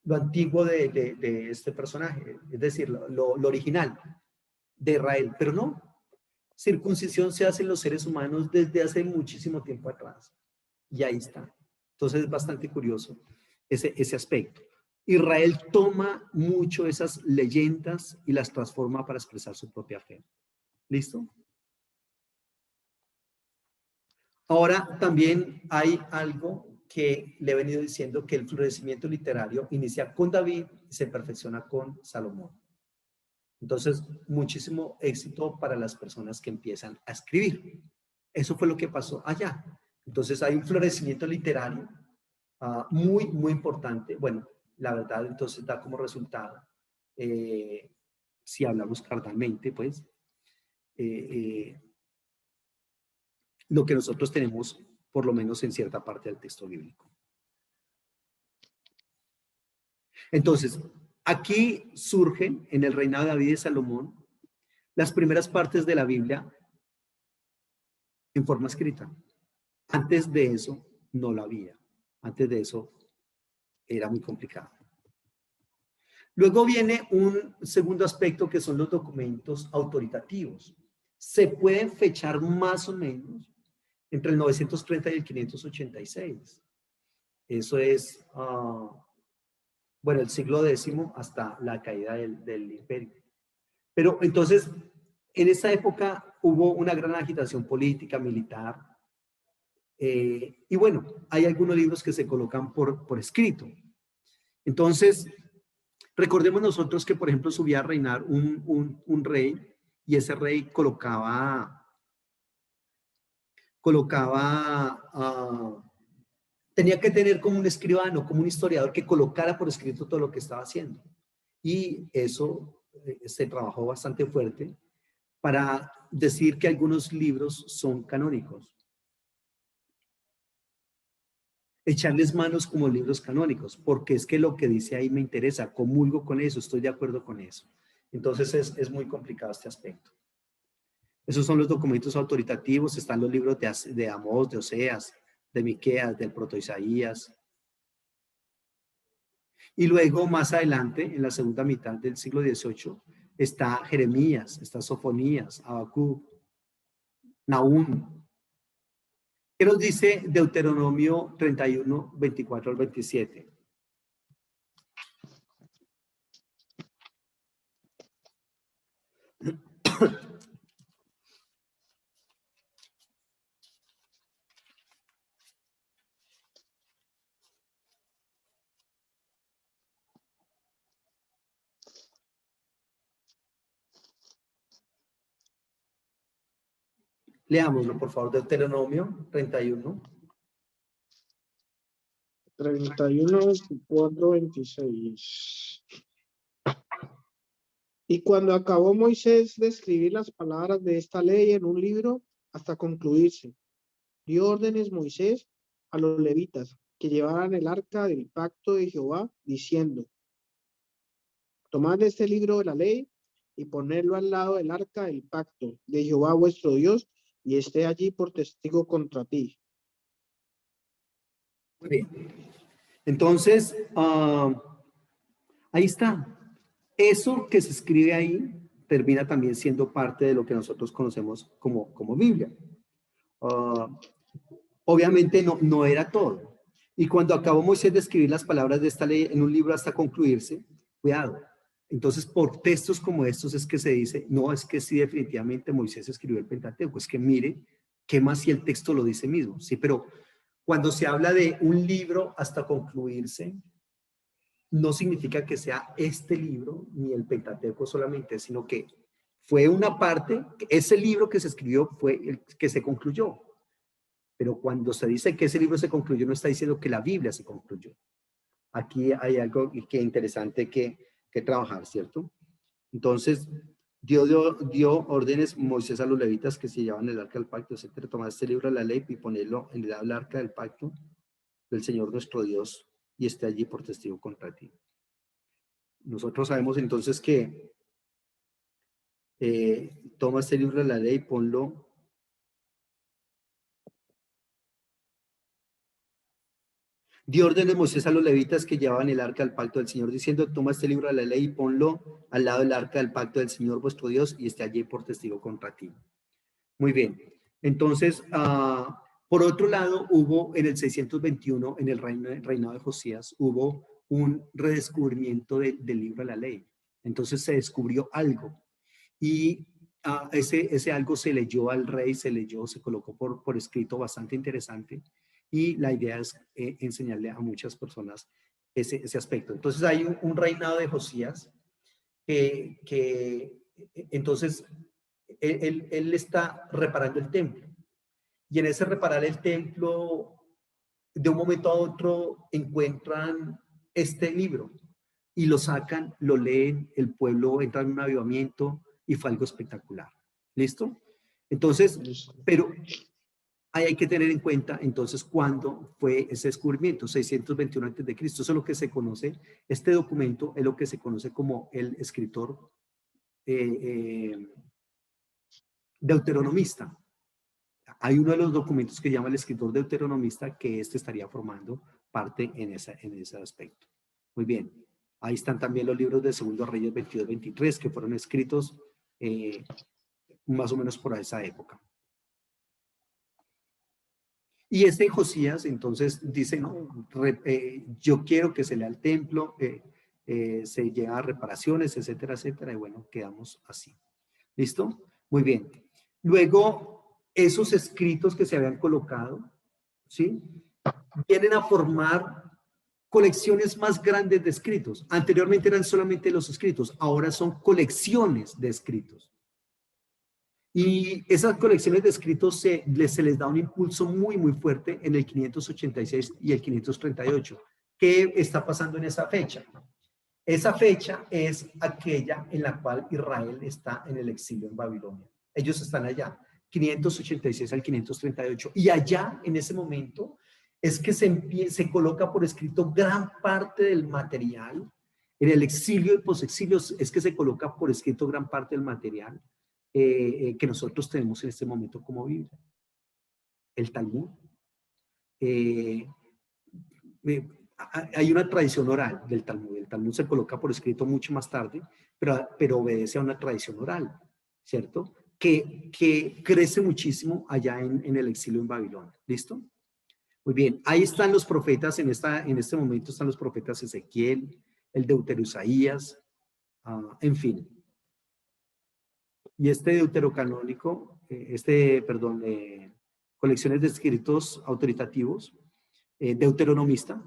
antiguo de este personaje, es decir, lo original de Israel, pero no. Circuncisión se hace en los seres humanos desde hace muchísimo tiempo atrás. Y ahí está. Entonces es bastante curioso ese aspecto. Israel toma mucho esas leyendas y las transforma para expresar su propia fe. ¿Listo? Ahora también hay algo que le he venido diciendo, que el florecimiento literario inicia con David y se perfecciona con Salomón. Entonces, muchísimo éxito para las personas que empiezan a escribir. Eso fue lo que pasó allá. Entonces, hay un florecimiento literario muy, muy importante. Bueno, la verdad, entonces da como resultado, si hablamos carnalmente, pues, lo que nosotros tenemos, por lo menos en cierta parte del texto bíblico. Entonces, aquí surgen, en el reinado de David y Salomón, las primeras partes de la Biblia en forma escrita. Antes de eso, no la había. Antes de eso, era muy complicado. Luego viene un segundo aspecto, que son los documentos autoritativos. Se pueden fechar más o menos entre el 930 y el 586. Eso es, bueno, el siglo X hasta la caída del imperio. Pero entonces, en esa época hubo una gran agitación política, militar, y bueno, hay algunos libros que se colocan por escrito. Entonces, recordemos nosotros que, por ejemplo, subía a reinar un rey, y ese rey tenía que tener como un escribano, como un historiador que colocara por escrito todo lo que estaba haciendo. Y eso se trabajó bastante fuerte para decir que algunos libros son canónicos. Echarles manos como libros canónicos, porque es que lo que dice ahí me interesa, comulgo con eso, estoy de acuerdo con eso. Entonces es muy complicado este aspecto. Esos son los documentos autoritativos, están los libros de Amós, de Oseas, de Miqueas, del Proto-Isaías. Y luego, más adelante, en la segunda mitad del siglo XVIII, está Jeremías, está Sofonías, Habacuc, Nahum, ¿Qué nos dice Deuteronomio 31, 24 al 27? Leámoslo, por favor, Deuteronomio 31. 31, 24, 26. Y cuando acabó Moisés de escribir las palabras de esta ley en un libro hasta concluirse, dio órdenes Moisés a los levitas que llevaran el arca del pacto de Jehová, diciendo: tomad este libro de la ley y ponedlo al lado del arca del pacto de Jehová vuestro Dios, y esté allí por testigo contra ti. Muy bien. Entonces, ahí está. Eso que se escribe ahí termina también siendo parte de lo que nosotros conocemos como Biblia. Obviamente no era todo. Y cuando acabó Moisés de escribir las palabras de esta ley en un libro hasta concluirse, cuidado. Entonces, por textos como estos es que se dice, no, es que sí, definitivamente Moisés escribió el Pentateuco. Es que mire, ¿qué más si el texto lo dice mismo? Sí, pero cuando se habla de un libro hasta concluirse, no significa que sea este libro ni el Pentateuco solamente, sino que fue una parte, ese libro que se escribió fue el que se concluyó. Pero cuando se dice que ese libro se concluyó, no está diciendo que la Biblia se concluyó. Aquí hay algo que interesante que trabajar, ¿cierto? Entonces, Dios dio órdenes Moisés a los levitas que se llevaban el arca del pacto, etcétera, tomar este libro de la ley y ponerlo en el arca del pacto del Señor nuestro Dios y esté allí por testigo contra ti. Nosotros sabemos entonces que toma este libro de la ley y ponlo dio órdenes Moisés a los levitas que llevaban el arca del pacto del Señor, diciendo, toma este libro de la ley y ponlo al lado del arca del pacto del Señor vuestro Dios y esté allí por testigo contra ti. Muy bien. Entonces, por otro lado, hubo en el 621, en el reinado de Josías, hubo un redescubrimiento del libro de la ley. Entonces se descubrió algo. Y ese algo se leyó al rey, se colocó por escrito, bastante interesante. Y la idea es enseñarle a muchas personas ese aspecto. Entonces hay un reinado de Josías entonces él está reparando el templo. Y en ese reparar el templo, de un momento a otro encuentran este libro y lo sacan, lo leen, el pueblo entra en un avivamiento y fue algo espectacular. ¿Listo? Entonces, pero hay que tener en cuenta entonces cuándo fue ese descubrimiento, 621 a.C. Eso es lo que se conoce, este documento es lo que se conoce como el escritor deuteronomista. Hay uno de los documentos que llama el escritor deuteronomista que estaría formando parte en ese aspecto. Muy bien, ahí están también los libros de Segundo Reyes 22-23 que fueron escritos más o menos por esa época. Y Josías entonces dice, no, yo quiero que se lea el templo, se llega a reparaciones, etcétera, etcétera, y bueno, quedamos así. ¿Listo? Muy bien. Luego, esos escritos que se habían colocado, ¿sí? Vienen a formar colecciones más grandes de escritos. Anteriormente eran solamente los escritos, ahora son colecciones de escritos. Y esas colecciones de escritos se les da un impulso muy, muy fuerte en el 586 y el 538. ¿Qué está pasando en esa fecha? Esa fecha es aquella en la cual Israel está en el exilio en Babilonia. Ellos están allá, 586 al 538. Y allá, en ese momento, es que se coloca por escrito gran parte del material. En el exilio y posexilio es que se coloca por escrito gran parte del material que nosotros tenemos en este momento como Biblia. El Talmud. Hay una tradición oral del Talmud. El Talmud se coloca por escrito mucho más tarde, pero obedece a una tradición oral, ¿cierto? que crece muchísimo allá en el exilio en Babilonia. ¿Listo? Muy bien, ahí están los profetas, en este momento están los profetas Ezequiel, el Deutero Isaías, en fin. Y este deuterocanónico, colecciones de escritos autoritativos, deuteronomista,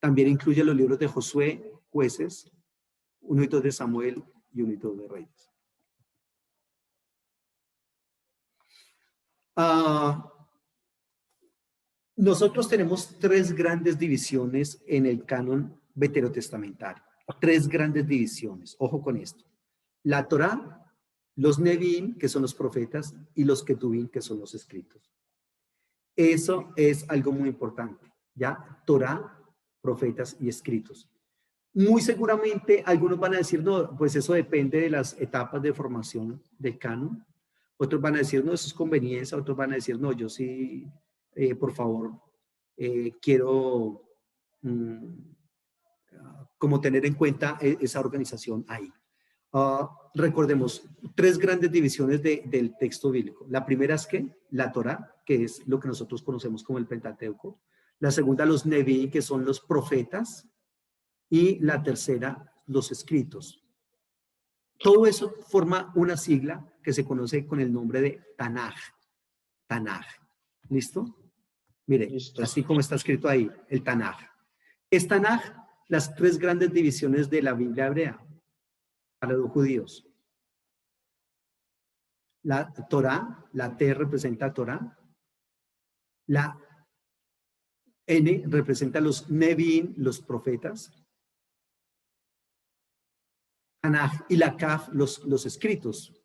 también incluye los libros de Josué, Jueces, 1 y 2 de Samuel y 1 y 2 de Reyes. Nosotros tenemos tres grandes divisiones en el canon veterotestamentario. Tres grandes divisiones. Ojo con esto. La Torá, los Nevi'im, que son los profetas, y los Ketuvim, que son los escritos. Eso es algo muy importante. ¿Ya? Torá, profetas y escritos. Muy seguramente algunos van a decir, no, pues eso depende de las etapas de formación del canon. Otros van a decir, no, eso es conveniencia. Otros van a decir, no, yo sí, por favor, quiero como tener en cuenta esa organización ahí. Recordemos, tres grandes divisiones del texto bíblico. La primera es que la Torá, que es lo que nosotros conocemos como el Pentateuco. La segunda, los Neví, que son los profetas. Y la tercera, los escritos. Todo eso forma una sigla que se conoce con el nombre de Tanaj. Tanaj. ¿Listo? Mire, Listo. así como está escrito ahí, el Tanaj. Es Tanaj las tres grandes divisiones de la Biblia hebrea para los judíos. La Torá, la T representa Torá. La N representa los Nevi'im, los profetas. Tanaj y la Kaf, los escritos.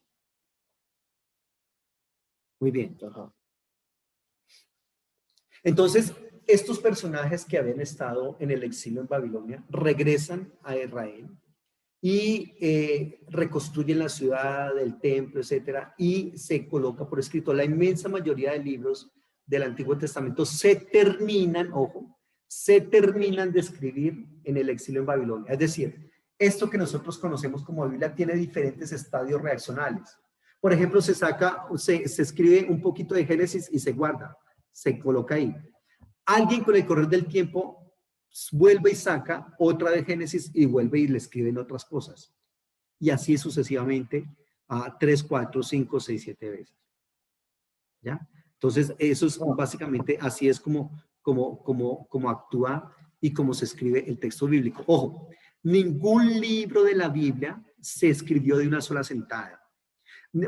Muy bien. Ajá. Entonces, estos personajes que habían estado en el exilio en Babilonia regresan a Israel y reconstruyen la ciudad, el templo, etcétera, y se coloca por escrito. La inmensa mayoría de libros del Antiguo Testamento se terminan, ojo, se terminan de escribir en el exilio en Babilonia. Es decir, esto que nosotros conocemos como Biblia tiene diferentes estadios reaccionales. Por ejemplo, se escribe un poquito de Génesis y se guarda, se coloca ahí. Alguien con el correr del tiempo vuelve y saca otra de Génesis y vuelve y le escriben otras cosas. Y así sucesivamente a 3, 4, 5, 6, 7 veces. ¿Ya? Entonces, eso es básicamente, así es como actúa y como se escribe el texto bíblico. Ojo, ningún libro de la Biblia se escribió de una sola sentada.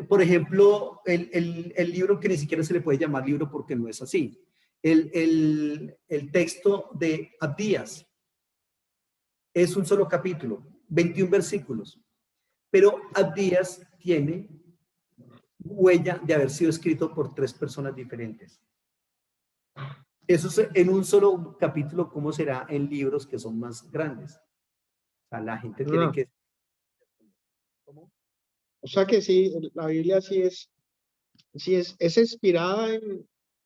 Por ejemplo, el libro que ni siquiera se le puede llamar libro porque no es así. El texto de Abdías es un solo capítulo, 21 versículos, pero Abdías tiene huella de haber sido escrito por 3 personas diferentes. Eso es en un solo capítulo. ¿Cómo será en libros que son más grandes? O sea, la gente tiene que... ¿Cómo? O sea que sí, la Biblia sí es inspirada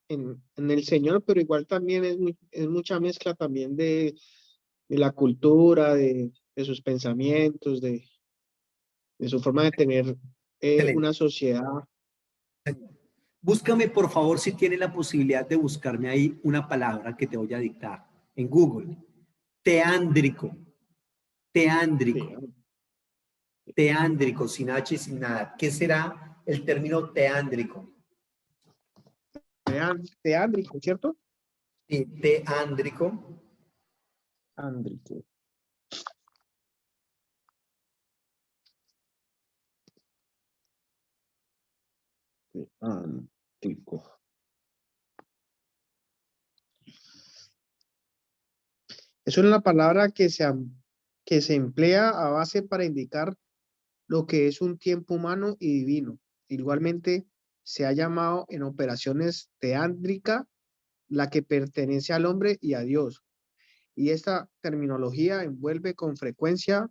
en el Señor, pero igual también es mucha mezcla también de la cultura, de sus pensamientos, de su forma de tener Excelente. una sociedad. Búscame, por favor, si tienes la posibilidad de buscarme ahí una palabra que te voy a dictar en Google. Teándrico. Teándrico. Teándrico, sin H y sin nada. ¿Qué será el término teándrico? Teándrico, ¿cierto? Sí, teándrico. Ándrico. Teándrico. Es una palabra que se emplea a base para indicar lo que es un tiempo humano y divino. Igualmente, se ha llamado en operaciones teándrica la que pertenece al hombre y a Dios. Y esta terminología envuelve con frecuencia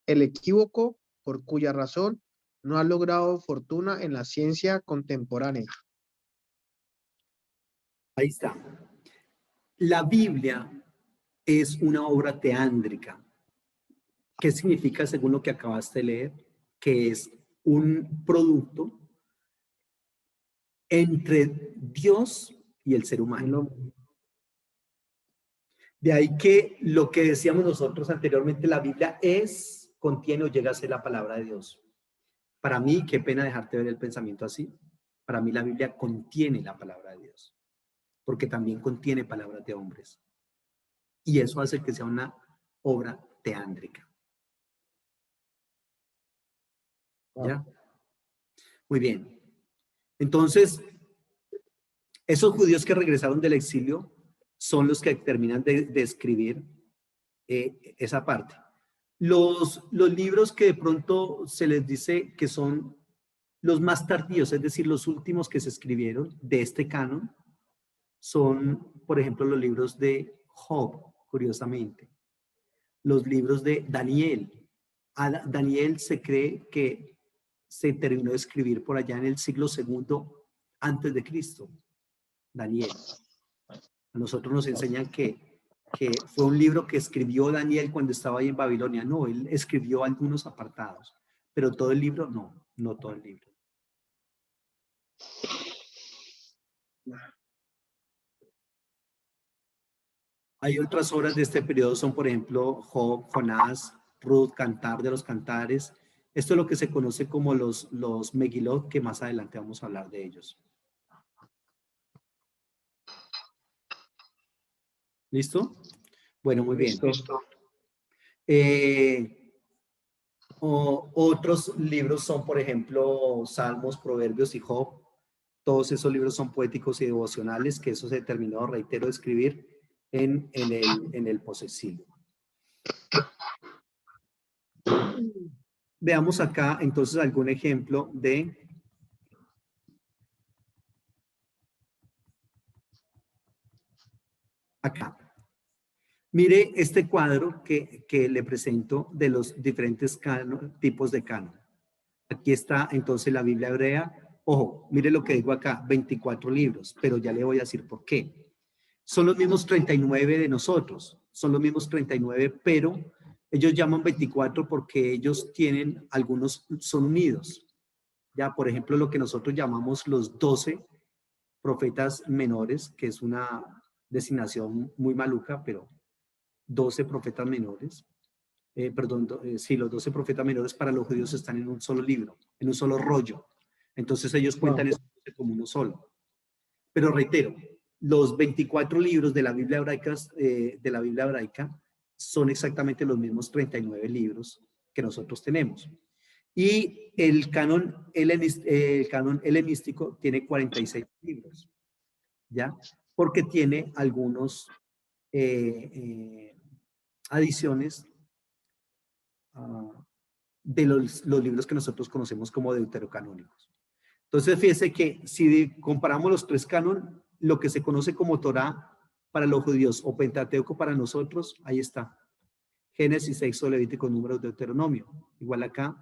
el equívoco por cuya razón no ha logrado fortuna en la ciencia contemporánea. Ahí está. La Biblia es una obra teándrica. ¿Qué significa, según lo que acabaste de leer? Que es un producto entre Dios y el ser humano. De ahí que lo que decíamos nosotros anteriormente, la Biblia contiene o llega a ser la palabra de Dios. Para mí, qué pena dejarte ver el pensamiento así. Para mí la Biblia contiene la palabra de Dios, porque también contiene palabras de hombres. Y eso hace que sea una obra teándrica. ¿Ya? Muy bien. Entonces, esos judíos que regresaron del exilio son los que terminan de escribir esa parte. Los libros que de pronto se les dice que son los más tardíos, es decir, los últimos que se escribieron de este canon, son, por ejemplo, los libros de Job, curiosamente, los libros de Daniel. Daniel se cree que se terminó de escribir por allá en el siglo segundo antes de Cristo. Daniel. A nosotros nos enseñan que fue un libro que escribió Daniel cuando estaba ahí en Babilonia. No, él escribió algunos apartados, pero todo el libro no todo el libro. Hay otras obras de este periodo, son por ejemplo Job, Jonás, Ruth, Cantar de los Cantares. Esto es lo que se conoce como los Megilot, que más adelante vamos a hablar de ellos. ¿Listo? Bueno, muy bien. Otros libros son, por ejemplo, Salmos, Proverbios y Job. Todos esos libros son poéticos y devocionales, que eso se terminó, reitero, de escribir en el posexilio. Veamos acá entonces algún ejemplo de acá. Mire este cuadro que le presento de los diferentes tipos de canon. Aquí está entonces la Biblia hebrea. Ojo, mire lo que digo acá, 24 libros, pero ya le voy a decir por qué. Son los mismos 39 de nosotros, son los mismos 39, pero ellos llaman 24 porque ellos tienen, algunos son unidos. Ya, por ejemplo, lo que nosotros llamamos los 12 profetas menores, que es una designación muy maluca, pero 12 profetas menores. Sí, los 12 profetas menores para los judíos están en un solo libro, en un solo rollo. Entonces ellos cuentan eso como uno solo. Pero reitero, los 24 libros de la Biblia hebraica, son exactamente los mismos 39 libros que nosotros tenemos. Y el canon helenístico tiene 46 libros, ¿ya? Porque tiene algunos adiciones de los libros que nosotros conocemos como deuterocanónicos. Entonces, fíjese que si comparamos los tres canon, lo que se conoce como Torá para los judíos o Pentateuco para nosotros, ahí está. Génesis, Éxodo, Levítico, Números, Deuteronomio. Igual acá,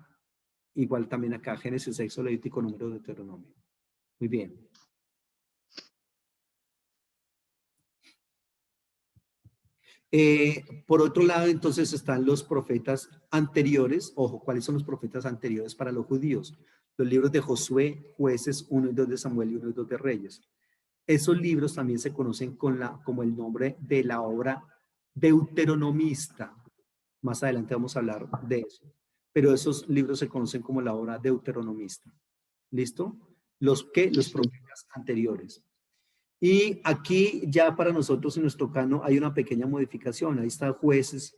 igual también acá, Génesis, Éxodo, Levítico, Números, Deuteronomio. Muy bien. Por otro lado, entonces están los profetas anteriores. Ojo, ¿cuáles son los profetas anteriores para los judíos? Los libros de Josué, Jueces 1 y 2 de Samuel y 1 y 2 de Reyes. Esos libros también se conocen como el nombre de la obra deuteronomista. Más adelante vamos a hablar de eso. Pero esos libros se conocen como la obra deuteronomista. ¿Listo? Los profetas anteriores. Y aquí ya para nosotros en nuestro canon hay una pequeña modificación. Ahí está Jueces,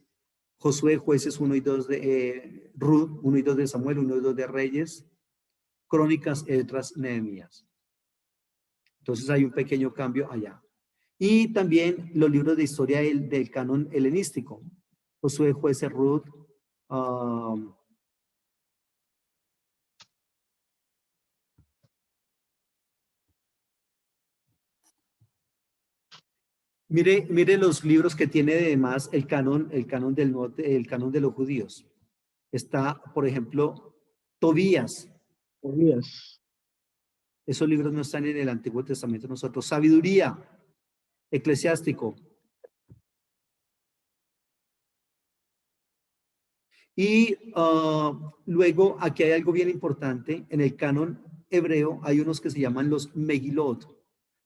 Josué, Jueces 1 y 2 de Ruth, 1 y 2 de Samuel, 1 y 2 de Reyes, Crónicas, Esdras, Nehemías. Entonces hay un pequeño cambio allá. Y también los libros de historia del canon helenístico. Josué, Jueces, Ruth, mire los libros que tiene además el canon del norte, el canon de los judíos. Está, por ejemplo, Tobías. Esos libros no están en el Antiguo Testamento de nosotros. Sabiduría, Eclesiástico. Y luego aquí hay algo bien importante. En el canon hebreo hay unos que se llaman los Megilot.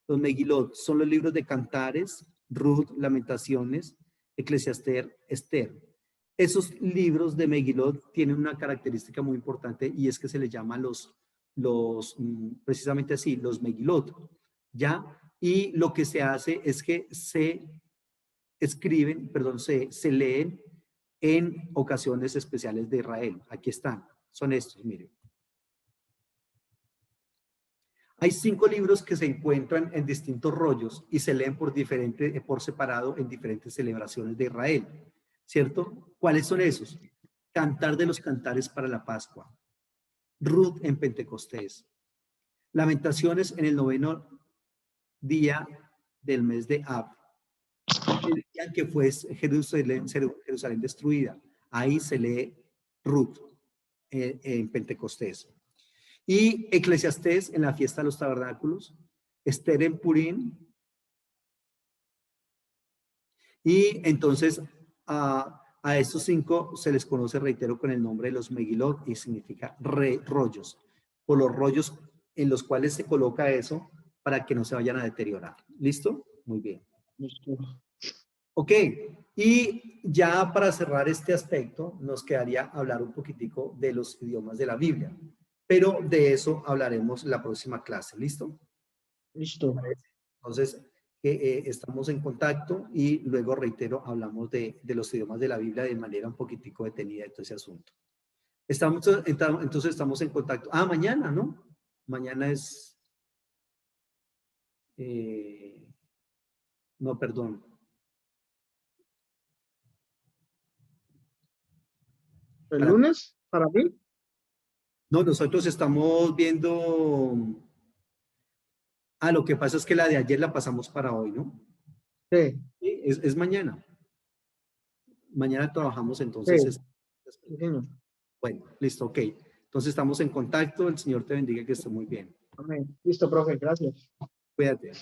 Los Megilot son los libros de Cantares, Ruth, Lamentaciones, Eclesiastés, Esther. Esos libros de Megilot tienen una característica muy importante y es que se les llama precisamente así, los Megilot, ¿ya? Y lo que se hace es que se escriben, perdón, se leen en ocasiones especiales de Israel. Aquí están, son estos, miren. Hay 5 libros que se encuentran en distintos rollos y se leen por separado en diferentes celebraciones de Israel, ¿cierto? ¿Cuáles son esos? Cantar de los Cantares para la Pascua, Ruth en Pentecostés, Lamentaciones en el 9º día del mes de Ab, el día que fue Jerusalén destruida. Ahí se lee Ruth en Pentecostés. Y Eclesiastés en la fiesta de los tabernáculos, Esther en Purim. Y entonces a estos 5 se les conoce, reitero, con el nombre de los Megilot y significa rollos, por los rollos en los cuales se coloca eso para que no se vayan a deteriorar. ¿Listo? Muy bien. Listo. Ok, y ya para cerrar este aspecto, nos quedaría hablar un poquitico de los idiomas de la Biblia, pero de eso hablaremos la próxima clase, ¿listo? Listo. Entonces, estamos en contacto y luego, reitero, hablamos de los idiomas de la Biblia de manera un poquitico detenida de todo ese asunto. Entonces estamos en contacto. Ah, mañana, ¿no? Mañana es... no, perdón. ¿El lunes para mí? No, nosotros estamos viendo... Ah, lo que pasa es que la de ayer la pasamos para hoy, ¿no? Sí. Sí, es mañana. Mañana trabajamos, entonces. Sí, señor. Bueno, listo, ok. Entonces estamos en contacto. El Señor te bendiga, que esté muy bien. Amén. Listo, profe. Gracias. Cuídate.